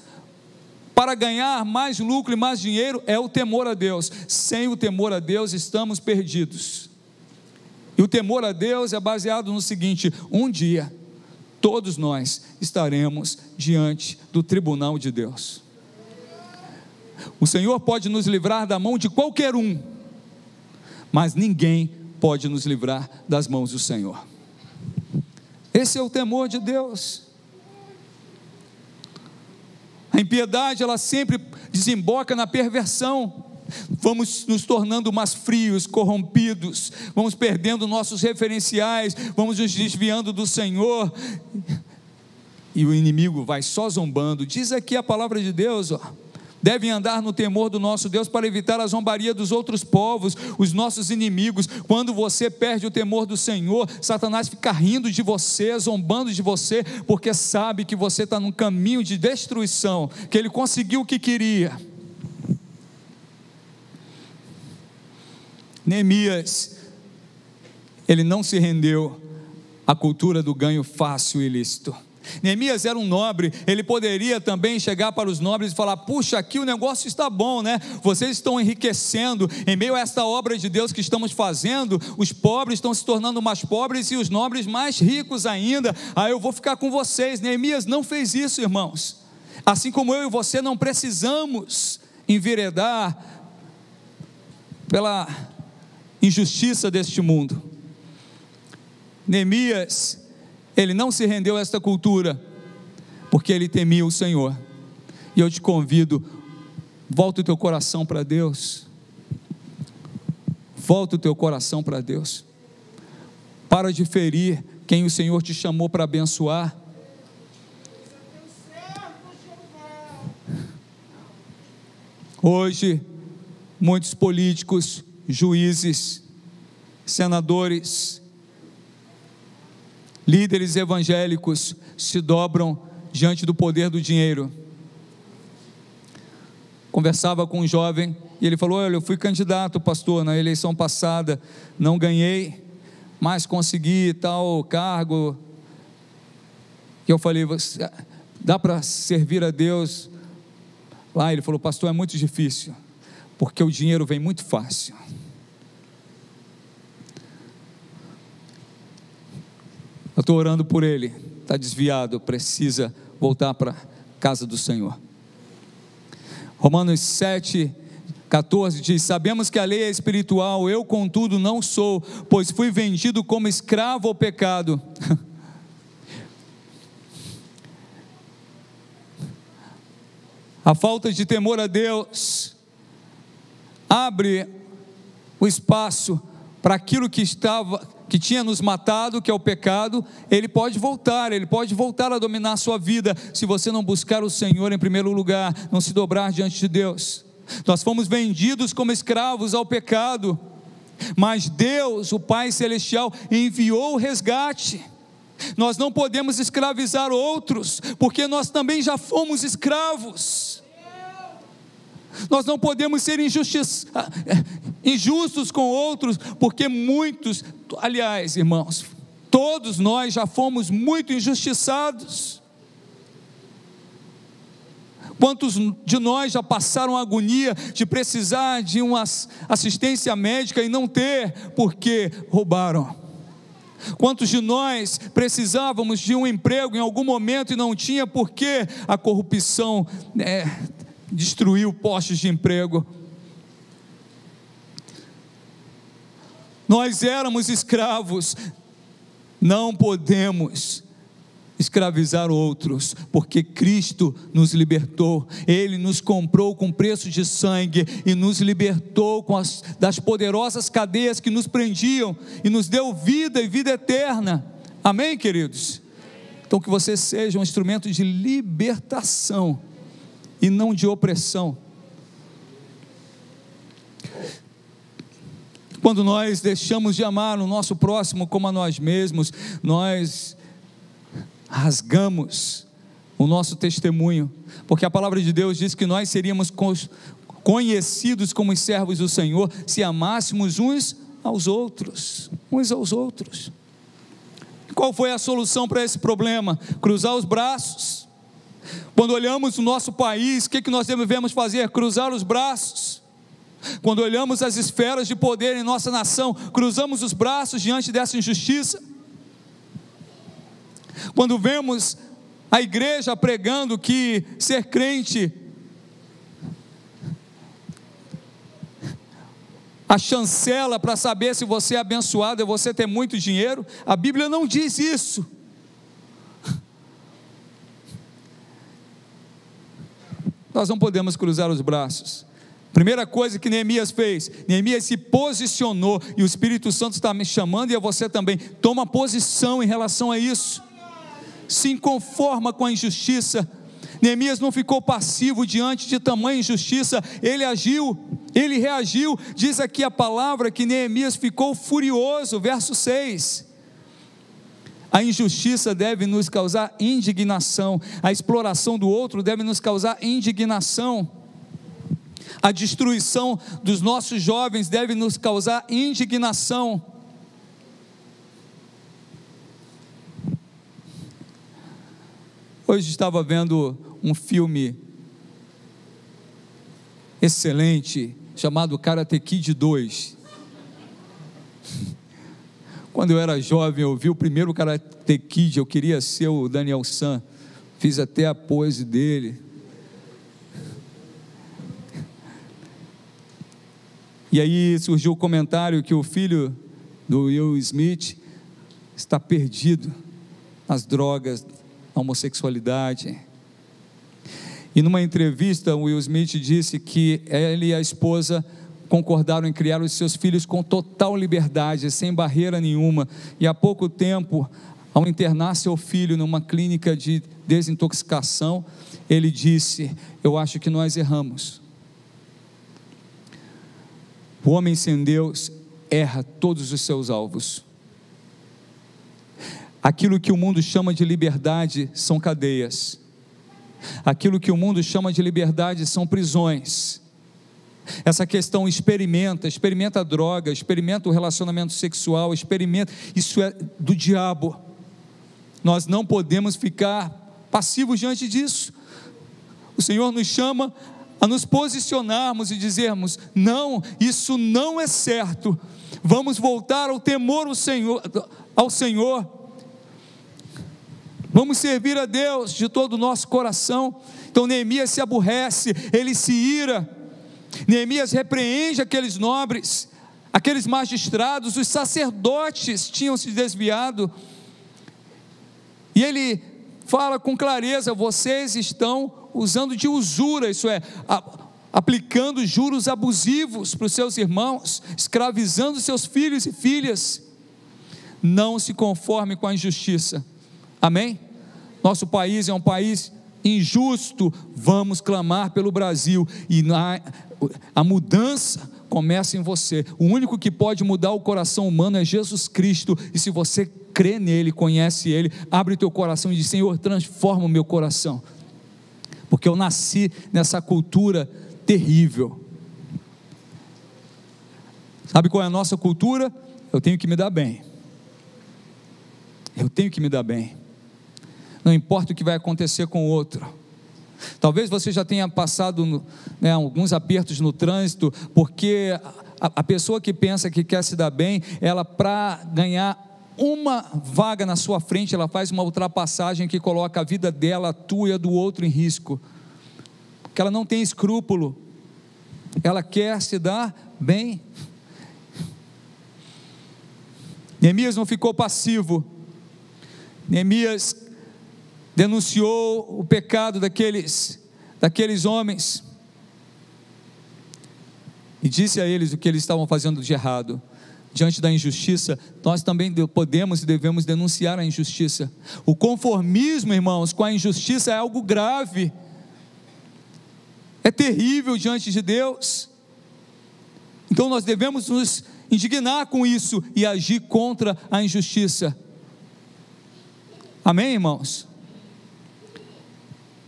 para ganhar mais lucro e mais dinheiro, é o temor a Deus. Sem o temor a Deus estamos perdidos. E o temor a Deus é baseado no seguinte: um dia todos nós estaremos diante do tribunal de Deus. O Senhor pode nos livrar da mão de qualquer um, mas ninguém pode nos livrar das mãos do Senhor. Esse é o temor de Deus. A impiedade, ela sempre desemboca na perversão. Vamos nos tornando mais frios, corrompidos, vamos perdendo nossos referenciais, vamos nos desviando do Senhor, e o inimigo vai só zombando. Diz aqui a palavra de Deus, devem andar no temor do nosso Deus para evitar a zombaria dos outros povos, os nossos inimigos. Quando você perde o temor do Senhor, Satanás fica rindo de você, zombando de você, porque sabe que você está num caminho de destruição, que ele conseguiu o que queria. Neemias, ele não se rendeu à cultura do ganho fácil e ilícito. Neemias era um nobre, ele poderia também chegar para os nobres e falar: puxa, aqui o negócio está bom, né? Vocês estão enriquecendo, em meio a esta obra de Deus que estamos fazendo, os pobres estão se tornando mais pobres e os nobres mais ricos ainda, aí eu vou ficar com vocês. Neemias não fez isso, irmãos. Assim como eu e você não precisamos enveredar pela injustiça deste mundo. Neemias, ele não se rendeu a esta cultura, porque ele temia o Senhor. E eu te convido, volta o teu coração para Deus. Volta o teu coração para Deus. Para de ferir quem o Senhor te chamou para abençoar. Hoje, muitos políticos, juízes, senadores, líderes evangélicos se dobram diante do poder do dinheiro. Conversava com um jovem e ele falou: olha, eu fui candidato, pastor, na eleição passada, não ganhei, mas consegui tal cargo. E eu falei: dá para servir a Deus lá? Ele falou: pastor, é muito difícil, porque o dinheiro vem muito fácil. Eu estou orando por ele, está desviado, precisa voltar para a casa do Senhor. Romanos 7:14 diz: sabemos que a lei é espiritual, eu contudo não sou, pois fui vendido como escravo ao pecado. A falta de temor a Deus abre o espaço para aquilo que tinha nos matado, que é o pecado. Ele pode voltar a dominar a sua vida, se você não buscar o Senhor em primeiro lugar, não se dobrar diante de Deus. Nós fomos vendidos como escravos ao pecado, mas Deus, o Pai Celestial, enviou o resgate. Nós não podemos escravizar outros, porque nós também já fomos escravos. Nós não podemos ser injustos com outros, porque muitos, aliás, irmãos, todos nós já fomos muito injustiçados. Quantos de nós já passaram a agonia de precisar de uma assistência médica e não ter, porque roubaram? Quantos de nós precisávamos de um emprego em algum momento e não tinha, porque a corrupção destruiu postos de emprego? Nós éramos escravos. Não podemos escravizar outros, porque Cristo nos libertou. Ele nos comprou com preço de sangue e nos libertou das poderosas cadeias que nos prendiam e nos deu vida e vida eterna. Amém, queridos? Então, que você seja um instrumento de libertação e não de opressão. Quando nós deixamos de amar o nosso próximo como a nós mesmos, nós rasgamos o nosso testemunho, porque a palavra de Deus diz que nós seríamos conhecidos como os servos do Senhor, se amássemos uns aos outros. Qual foi a solução para esse problema? Cruzar os braços. Quando olhamos o nosso país, o que nós devemos fazer? Cruzar os braços. Quando olhamos as esferas de poder em nossa nação, cruzamos os braços diante dessa injustiça. Quando vemos a igreja pregando que ser crente, a chancela para saber se você é abençoado é você ter muito dinheiro, a Bíblia não diz isso. Nós não podemos cruzar os braços. Primeira coisa que Neemias fez, Neemias se posicionou, e o Espírito Santo está me chamando, e a você também. Toma posição em relação a isso. Se inconforma com a injustiça. Neemias não ficou passivo diante de tamanha injustiça, ele agiu, ele reagiu. Diz aqui a palavra que Neemias ficou furioso, verso 6. A injustiça deve nos causar indignação, a exploração do outro deve nos causar indignação, a destruição dos nossos jovens deve nos causar indignação. Hoje estava vendo um filme excelente, chamado Karate Kid 2. Quando eu era jovem, eu vi o primeiro Karate Kid, eu queria ser o Daniel San, fiz até a pose dele. E aí surgiu o comentário que o filho do Will Smith está perdido nas drogas, na homossexualidade. E numa entrevista, o Will Smith disse que ele e a esposa concordaram em criar os seus filhos com total liberdade, sem barreira nenhuma. E há pouco tempo, ao internar seu filho numa clínica de desintoxicação, ele disse: eu acho que nós erramos. O homem sem Deus erra todos os seus alvos. Aquilo que o mundo chama de liberdade são cadeias. Aquilo que o mundo chama de liberdade são prisões. Essa questão experimenta a droga, experimenta o relacionamento sexual, isso é do diabo. Nós não podemos ficar passivos diante disso. O Senhor nos chama a nos posicionarmos e dizermos: não, isso não é certo. Vamos voltar ao temor ao Senhor. Vamos servir a Deus de todo o nosso coração. Então Neemias se aborrece, ele se ira. Neemias repreende aqueles nobres, aqueles magistrados, os sacerdotes tinham se desviado. E ele fala com clareza: vocês estão usando de usura, isso é, aplicando juros abusivos para os seus irmãos, escravizando seus filhos e filhas. Não se conforme com a injustiça. Amém? Nosso país é um país injusto. Vamos clamar pelo Brasil, e a mudança começa em você. O único que pode mudar o coração humano é Jesus Cristo, e se você crê nele, conhece ele, abre o teu coração e diz: Senhor, transforma o meu coração, porque eu nasci nessa cultura terrível. Sabe qual é a nossa cultura? Eu tenho que me dar bem. Eu tenho que me dar bem. Não importa o que vai acontecer com o outro. Talvez você já tenha passado alguns apertos no trânsito, porque a pessoa que pensa que quer se dar bem, ela, para ganhar uma vaga na sua frente, ela faz uma ultrapassagem que coloca a vida dela, a tua e a do outro em risco, porque ela não tem escrúpulo, ela quer se dar bem. Neemias não ficou passivo. Neemias denunciou o pecado daqueles homens, e disse a eles o que eles estavam fazendo de errado. Diante da injustiça, nós também podemos e devemos denunciar a injustiça. O conformismo, irmãos, com a injustiça é algo grave, é terrível diante de Deus. Então nós devemos nos indignar com isso e agir contra a injustiça. Amém, irmãos?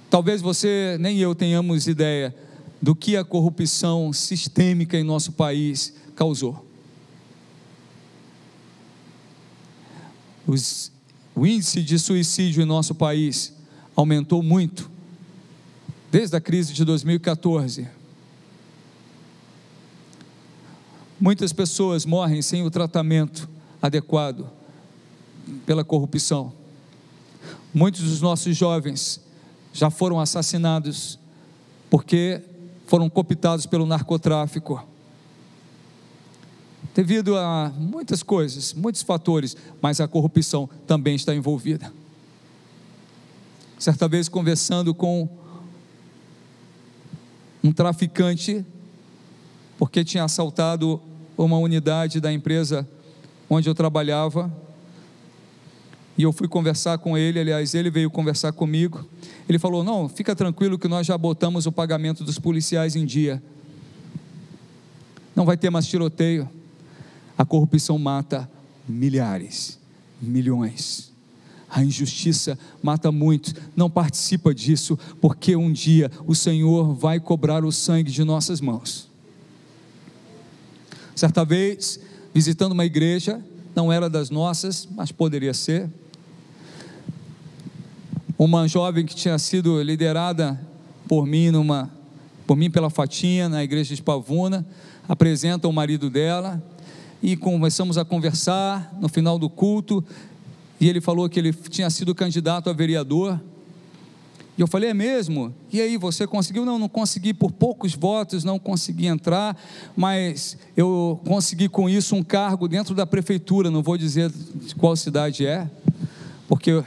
Talvez você nem eu tenhamos ideia do que a corrupção sistêmica em nosso país causou. O índice de suicídio em nosso país aumentou muito desde a crise de 2014. Muitas pessoas morrem sem o tratamento adequado pela corrupção. Muitos dos nossos jovens já foram assassinados porque foram cooptados pelo narcotráfico, devido a muitas coisas, muitos fatores, mas a corrupção também está envolvida. Certa vez, conversando com um traficante, porque tinha assaltado uma unidade da empresa onde eu trabalhava, e eu fui conversar com ele, aliás, ele veio conversar comigo. Ele falou: não, fica tranquilo que nós já botamos o pagamento dos policiais em dia, não vai ter mais tiroteio. A corrupção mata milhares, milhões. A injustiça mata muitos. Não participa disso, porque um dia o Senhor vai cobrar o sangue de nossas mãos. Certa vez, visitando uma igreja, não era das nossas, mas poderia ser, uma jovem que tinha sido liderada por mim pela Fatinha, na igreja de Pavuna, apresenta o marido dela, e começamos a conversar no final do culto, e ele falou que ele tinha sido candidato a vereador, E eu falei: é mesmo? E aí, você conseguiu? Não, não consegui, por poucos votos não consegui entrar, mas eu consegui com isso um cargo dentro da prefeitura, não vou dizer de qual cidade é, porque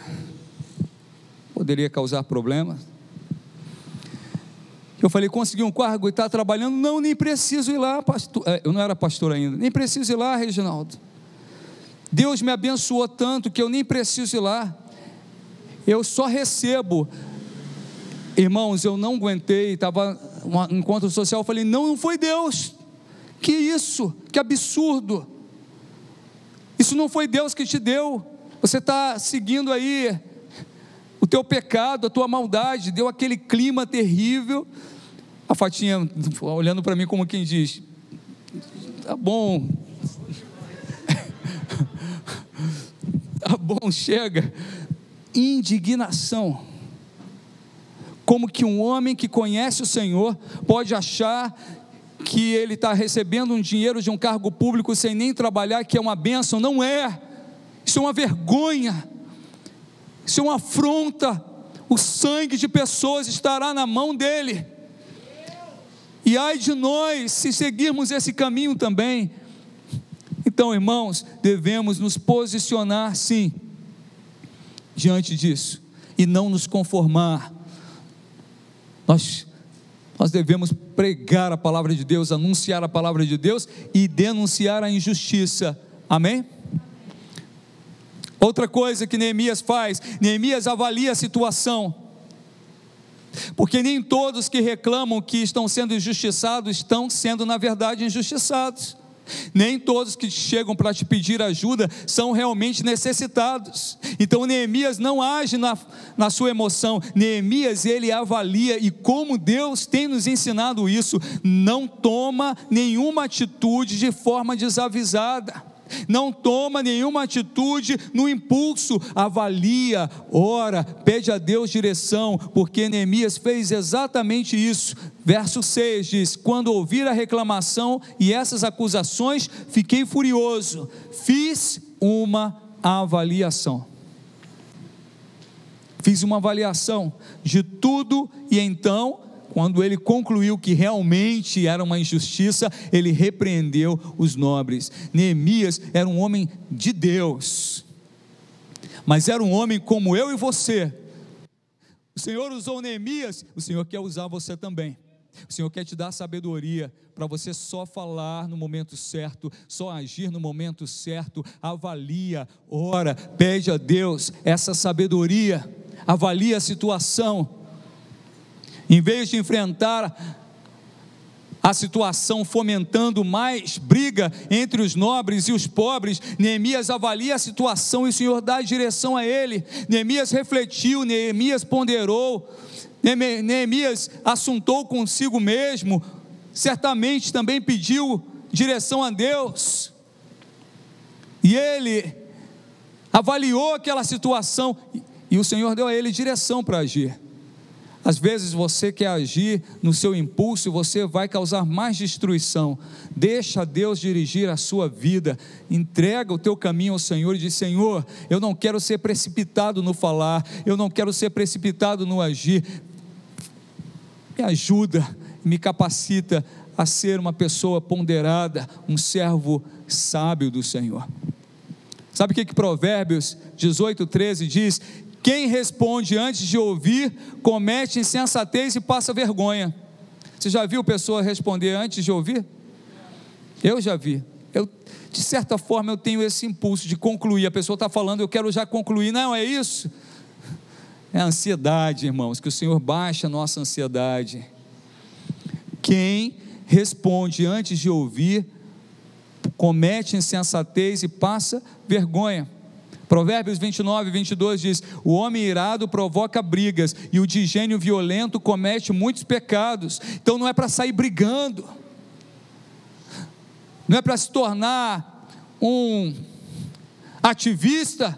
poderia causar problemas. Eu falei: consegui um cargo e está trabalhando? Não, nem preciso ir lá, pastor. Eu não era pastor ainda, nem preciso ir lá, Reginaldo. Deus me abençoou tanto que eu nem preciso ir lá, eu só recebo. Irmãos, eu não aguentei, estava um encontro social, eu falei: não foi Deus, que isso, que absurdo, isso não foi Deus que te deu, você está seguindo aí o teu pecado, a tua maldade. Deu aquele clima terrível, a Fatinha olhando para mim como quem diz: tá bom, tá bom, chega. Indignação. Como que um homem que conhece o Senhor pode achar que ele está recebendo um dinheiro de um cargo público sem nem trabalhar, que é uma bênção? Não é, isso é uma vergonha, isso é uma afronta. O sangue de pessoas estará na mão dele, e ai de nós se seguirmos esse caminho também. Então, irmãos, devemos nos posicionar sim diante disso, e não nos conformar. Nós devemos pregar a palavra de Deus, anunciar a palavra de Deus e denunciar a injustiça, amém? Outra coisa que Neemias faz: Neemias avalia a situação, porque nem todos que reclamam que estão sendo injustiçados, estão sendo na verdade injustiçados. Nem todos que chegam para te pedir ajuda são realmente necessitados. Então Neemias não age na sua emoção. Neemias, ele avalia, e como Deus tem nos ensinado isso, não toma nenhuma atitude de forma desavisada, não toma nenhuma atitude no impulso, avalia, ora, pede a Deus direção, porque Neemias fez exatamente isso. Verso 6 diz: quando ouvir a reclamação e essas acusações, fiquei furioso, fiz uma avaliação. Fiz uma avaliação de tudo, e então, quando ele concluiu que realmente era uma injustiça, ele repreendeu os nobres. Neemias era um homem de Deus, mas era um homem como eu e você. O Senhor usou Neemias, o Senhor quer usar você também. O Senhor quer te dar sabedoria para você só falar no momento certo, só agir no momento certo. Avalia, ora, pede a Deus essa sabedoria, avalia a situação. Em vez de enfrentar a situação fomentando mais briga entre os nobres e os pobres, Neemias avalia a situação e o Senhor dá a direção a ele. Neemias refletiu, Neemias ponderou, Neemias assuntou consigo mesmo, certamente também pediu direção a Deus, e ele avaliou aquela situação, e o Senhor deu a ele direção para agir. Às vezes você quer agir no seu impulso, você vai causar mais destruição. Deixa Deus dirigir a sua vida, entrega o teu caminho ao Senhor e diz: Senhor, eu não quero ser precipitado no falar, eu não quero ser precipitado no agir, me ajuda, me capacita a ser uma pessoa ponderada, um servo sábio do Senhor. Sabe o que Provérbios 18:13 diz? Quem responde antes de ouvir, comete insensatez e passa vergonha. Você já viu pessoa responder antes de ouvir? Eu já vi. De certa forma eu tenho esse impulso de concluir. A pessoa está falando, eu quero já concluir. Não, é isso. É a ansiedade, irmãos, que o Senhor baixa a nossa ansiedade. Quem responde antes de ouvir, comete insensatez e passa vergonha. Provérbios 29:22 diz: o homem irado provoca brigas, e o de gênio violento comete muitos pecados. Então não é para sair brigando, não é para se tornar um ativista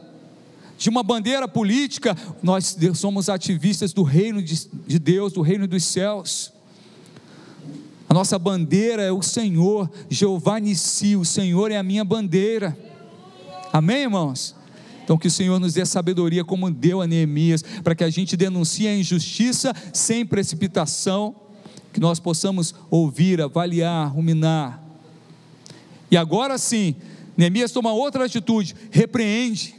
de uma bandeira política. Nós somos ativistas do reino de Deus, do reino dos céus. A nossa bandeira é o Senhor, Jeová Nissi, o Senhor é a minha bandeira. Amém, irmãos? Então que o Senhor nos dê sabedoria como deu a Neemias, para que a gente denuncie a injustiça sem precipitação, que nós possamos ouvir, avaliar, ruminar. E agora sim, Neemias toma outra atitude, repreende.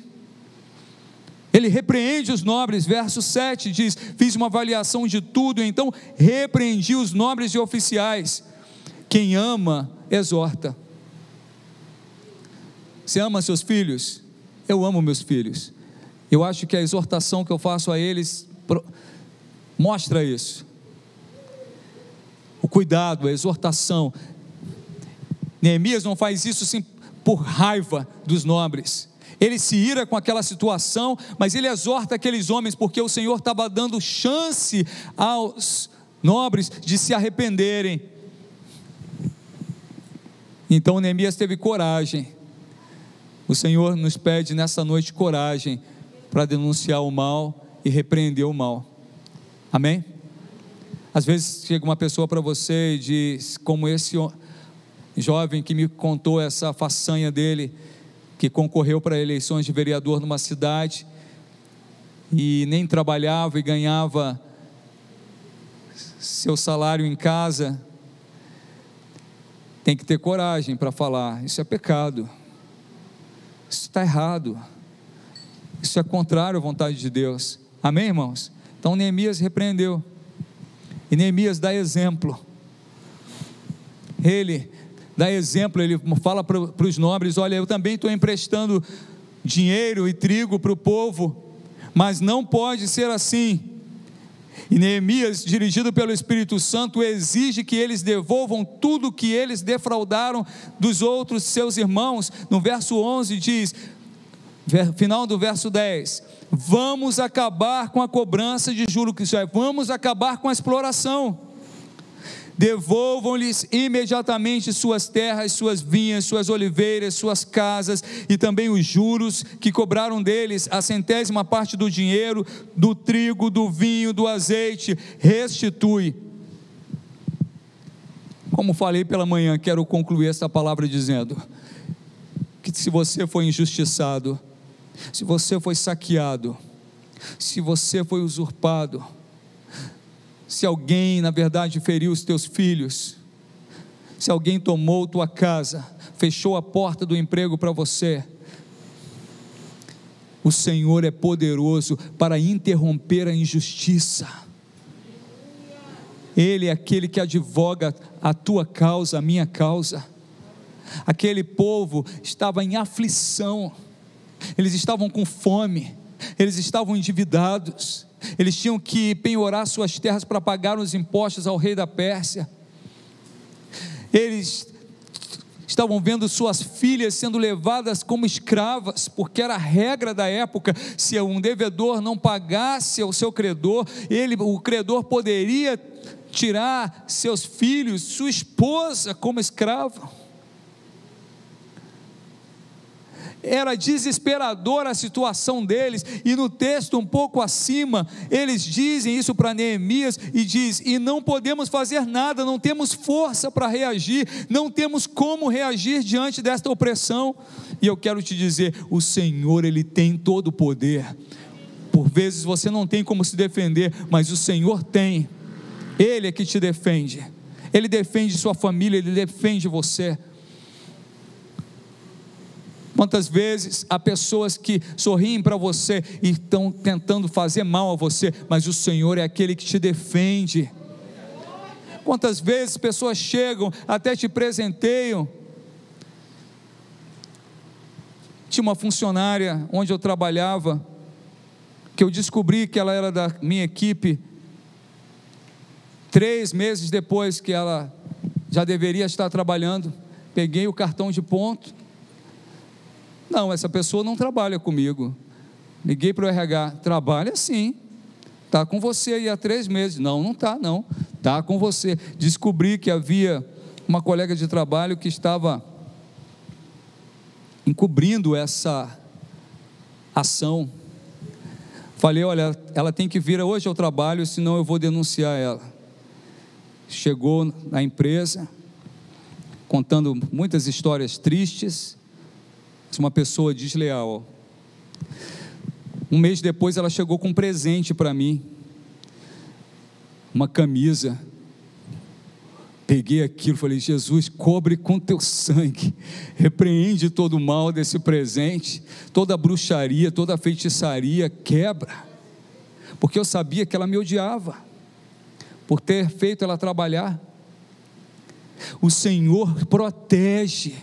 Ele repreende os nobres, verso 7 diz: fiz uma avaliação de tudo, então repreendi os nobres e oficiais. Quem ama, exorta. Você ama seus filhos? Eu amo meus filhos. Eu acho que a exortação que eu faço a eles mostra isso. O cuidado, a exortação. Neemias não faz isso sim por raiva dos nobres. Ele se ira com aquela situação, mas ele exorta aqueles homens, porque o Senhor estava dando chance aos nobres de se arrependerem. Então Neemias teve coragem. O Senhor nos pede nessa noite coragem para denunciar o mal e repreender o mal. Amém? Às vezes chega uma pessoa para você e diz, como esse jovem que me contou essa façanha dele, que concorreu para eleições de vereador numa cidade e nem trabalhava e ganhava seu salário em casa. Tem que ter coragem para falar: isso é pecado, isso está errado, isso é contrário à vontade de Deus. Amém, irmãos? Então Neemias repreendeu, e Neemias dá exemplo. Ele dá exemplo, ele fala para os nobres: olha, eu também estou emprestando dinheiro e trigo para o povo, mas não pode ser assim. E Neemias, dirigido pelo Espírito Santo, exige que eles devolvam tudo que eles defraudaram dos outros seus irmãos. No verso 11 diz, final do verso 10, vamos acabar com a cobrança de juros, que isso é, vamos acabar com a exploração. Devolvam-lhes imediatamente suas terras, suas vinhas, suas oliveiras, suas casas, e também os juros que cobraram deles, a 100ª parte do dinheiro, do trigo, do vinho, do azeite, restitui. Como falei pela manhã, quero concluir essa palavra dizendo que se você foi injustiçado, se você foi saqueado, se você foi usurpado, se alguém na verdade feriu os teus filhos, se alguém tomou tua casa, fechou a porta do emprego para você, o Senhor é poderoso para interromper a injustiça. Ele é aquele que advoga a tua causa, a minha causa. Aquele povo estava em aflição, eles estavam com fome, eles estavam endividados, eles tinham que penhorar suas terras para pagar os impostos ao rei da Pérsia. Eles estavam vendo suas filhas sendo levadas como escravas, porque era a regra da época: se um devedor não pagasse ao seu credor, o credor poderia tirar seus filhos, sua esposa como escrava. Era desesperadora a situação deles, e no texto um pouco acima, eles dizem isso para Neemias, e diz: e não podemos fazer nada, não temos força para reagir, não temos como reagir diante desta opressão. E eu quero te dizer, o Senhor, Ele tem todo o poder. Por vezes você não tem como se defender, mas o Senhor tem. Ele é que te defende, Ele defende sua família, Ele defende você. Quantas vezes há pessoas que sorriem para você e estão tentando fazer mal a você, mas o Senhor é aquele que te defende. Quantas vezes pessoas chegam, até te presenteiam. Tinha uma funcionária onde eu trabalhava, que eu descobri que ela era da minha equipe 3 meses depois que ela já deveria estar trabalhando. Peguei o cartão de ponto: não, essa pessoa não trabalha comigo. Liguei para o RH: trabalha sim, está com você aí há 3 meses. Não está não, está com você. Descobri que havia uma colega de trabalho que estava encobrindo essa ação. Falei: olha, ela tem que vir hoje ao trabalho, senão eu vou denunciar ela. Chegou na empresa, contando muitas histórias tristes, uma pessoa desleal. Um mês depois ela chegou com um presente para mim, uma camisa. Peguei aquilo, falei: Jesus, cobre com teu sangue, repreende todo o mal desse presente, toda a bruxaria, toda a feitiçaria, quebra, porque eu sabia que ela me odiava, por ter feito ela trabalhar. O Senhor protege,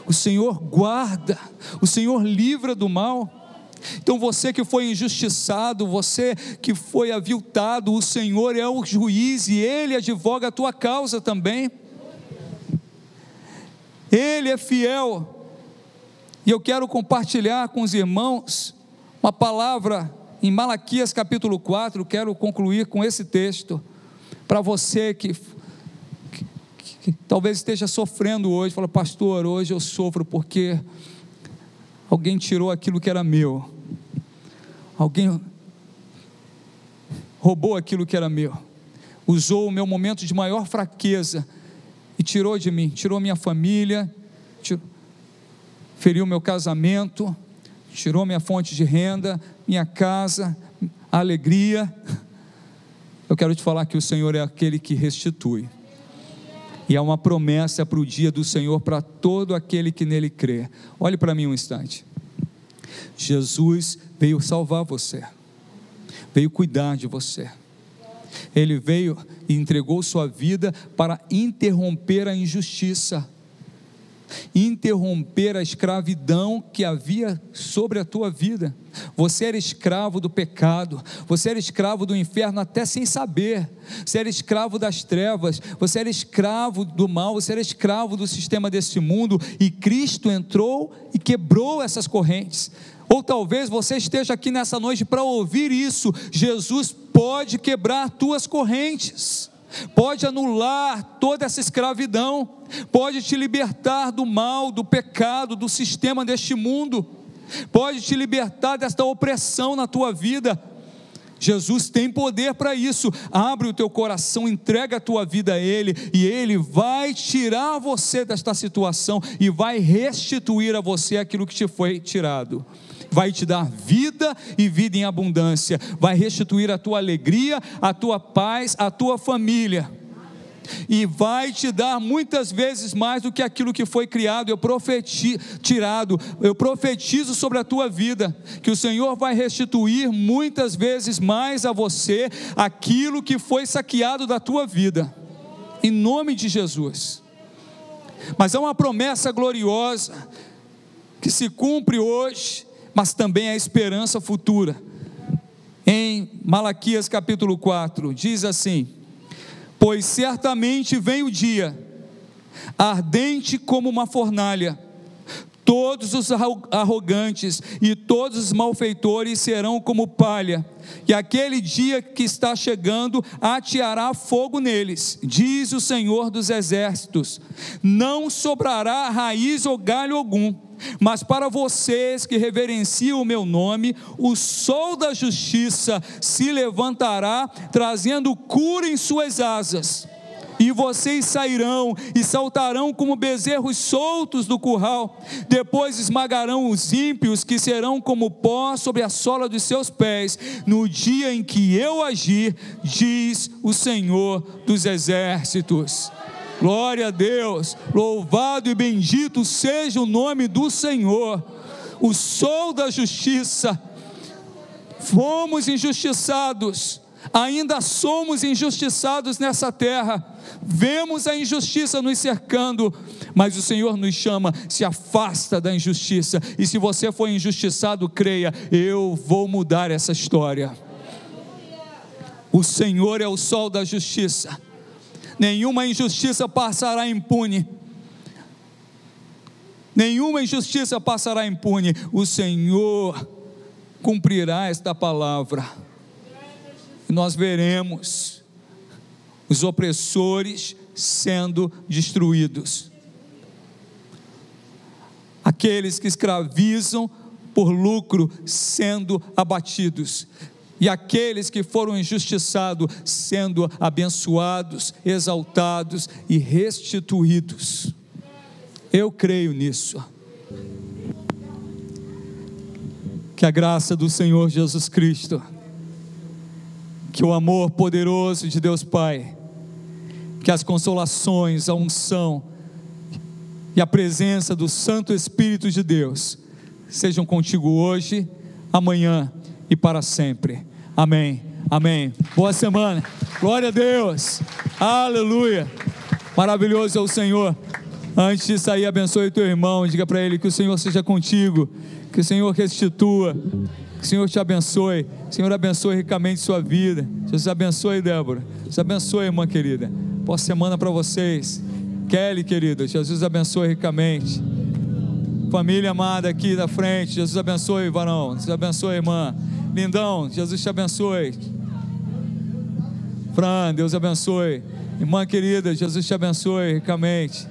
o Senhor guarda, o Senhor livra do mal. Então você que foi injustiçado, você que foi aviltado, o Senhor é o juiz e Ele advoga a tua causa também. Ele é fiel. E eu quero compartilhar com os irmãos uma palavra em Malaquias capítulo 4, quero concluir com esse texto, para você que talvez esteja sofrendo hoje, fala: pastor, hoje eu sofro porque alguém tirou aquilo que era meu, alguém roubou aquilo que era meu, usou o meu momento de maior fraqueza e tirou de mim, tirou minha família, feriu meu casamento, tirou minha fonte de renda, minha casa, a alegria. Eu quero te falar que o Senhor é aquele que restitui, e há uma promessa para o dia do Senhor para todo aquele que nele crê. Olhe para mim um instante. Jesus veio salvar você, veio cuidar de você, Ele veio e entregou sua vida para interromper a injustiça, interromper a escravidão que havia sobre a tua vida. Você era escravo do pecado, você era escravo do inferno até sem saber, você era escravo das trevas, você era escravo do mal, você era escravo do sistema deste mundo, e Cristo entrou e quebrou essas correntes. Ou talvez você esteja aqui nessa noite para ouvir isso. Jesus pode quebrar tuas correntes, pode anular toda essa escravidão, pode te libertar do mal, do pecado, do sistema deste mundo, pode te libertar desta opressão na tua vida. Jesus tem poder para isso. Abre o teu coração, entrega a tua vida a Ele, e Ele vai tirar você desta situação e vai restituir a você aquilo que te foi tirado. Vai te dar vida e vida em abundância, vai restituir a tua alegria, a tua paz, a tua família, e vai te dar muitas vezes mais do que aquilo que foi criado. Eu profetizo sobre a tua vida, que o Senhor vai restituir muitas vezes mais a você aquilo que foi saqueado da tua vida, em nome de Jesus. Mas é uma promessa gloriosa, que se cumpre hoje, mas também a esperança futura. Em Malaquias capítulo 4, diz assim: pois certamente vem o dia, ardente como uma fornalha, todos os arrogantes e todos os malfeitores serão como palha, e aquele dia que está chegando ateará fogo neles, diz o Senhor dos exércitos. Não sobrará raiz ou galho algum, mas para vocês que reverenciam o meu nome, o sol da justiça se levantará, trazendo cura em suas asas, e vocês sairão e saltarão como bezerros soltos do curral. Depois esmagarão os ímpios, que serão como pó sobre a sola dos seus pés, no dia em que eu agir, diz o Senhor dos exércitos. Glória a Deus, louvado e bendito seja o nome do Senhor. O sol da justiça. Fomos injustiçados, ainda somos injustiçados nessa terra, vemos a injustiça nos cercando, mas o Senhor nos chama: se afasta da injustiça, e se você foi injustiçado, creia, eu vou mudar essa história. O Senhor é o sol da justiça, nenhuma injustiça passará impune, nenhuma injustiça passará impune. O Senhor cumprirá esta palavra, e nós veremos os opressores sendo destruídos, aqueles que escravizam por lucro sendo abatidos, e aqueles que foram injustiçados sendo abençoados, exaltados e restituídos. Eu creio nisso. Que a graça do Senhor Jesus Cristo, que o amor poderoso de Deus Pai, que as consolações, a unção e a presença do Santo Espírito de Deus sejam contigo hoje, amanhã e para sempre. Amém, amém. Boa semana, glória a Deus, aleluia, maravilhoso é o Senhor. Antes de sair, abençoe o teu irmão, diga para ele que o Senhor seja contigo, que o Senhor restitua, que o Senhor te abençoe, o Senhor abençoe ricamente sua vida. Jesus abençoe, Débora, Jesus abençoe, irmã querida. Boa semana para vocês. Kelly, querida, Jesus abençoe ricamente. Família amada aqui da frente, Jesus abençoe, varão, Jesus abençoe, irmã. Lindão, Jesus te abençoe. Fran, Deus abençoe. Irmã querida, Jesus te abençoe ricamente.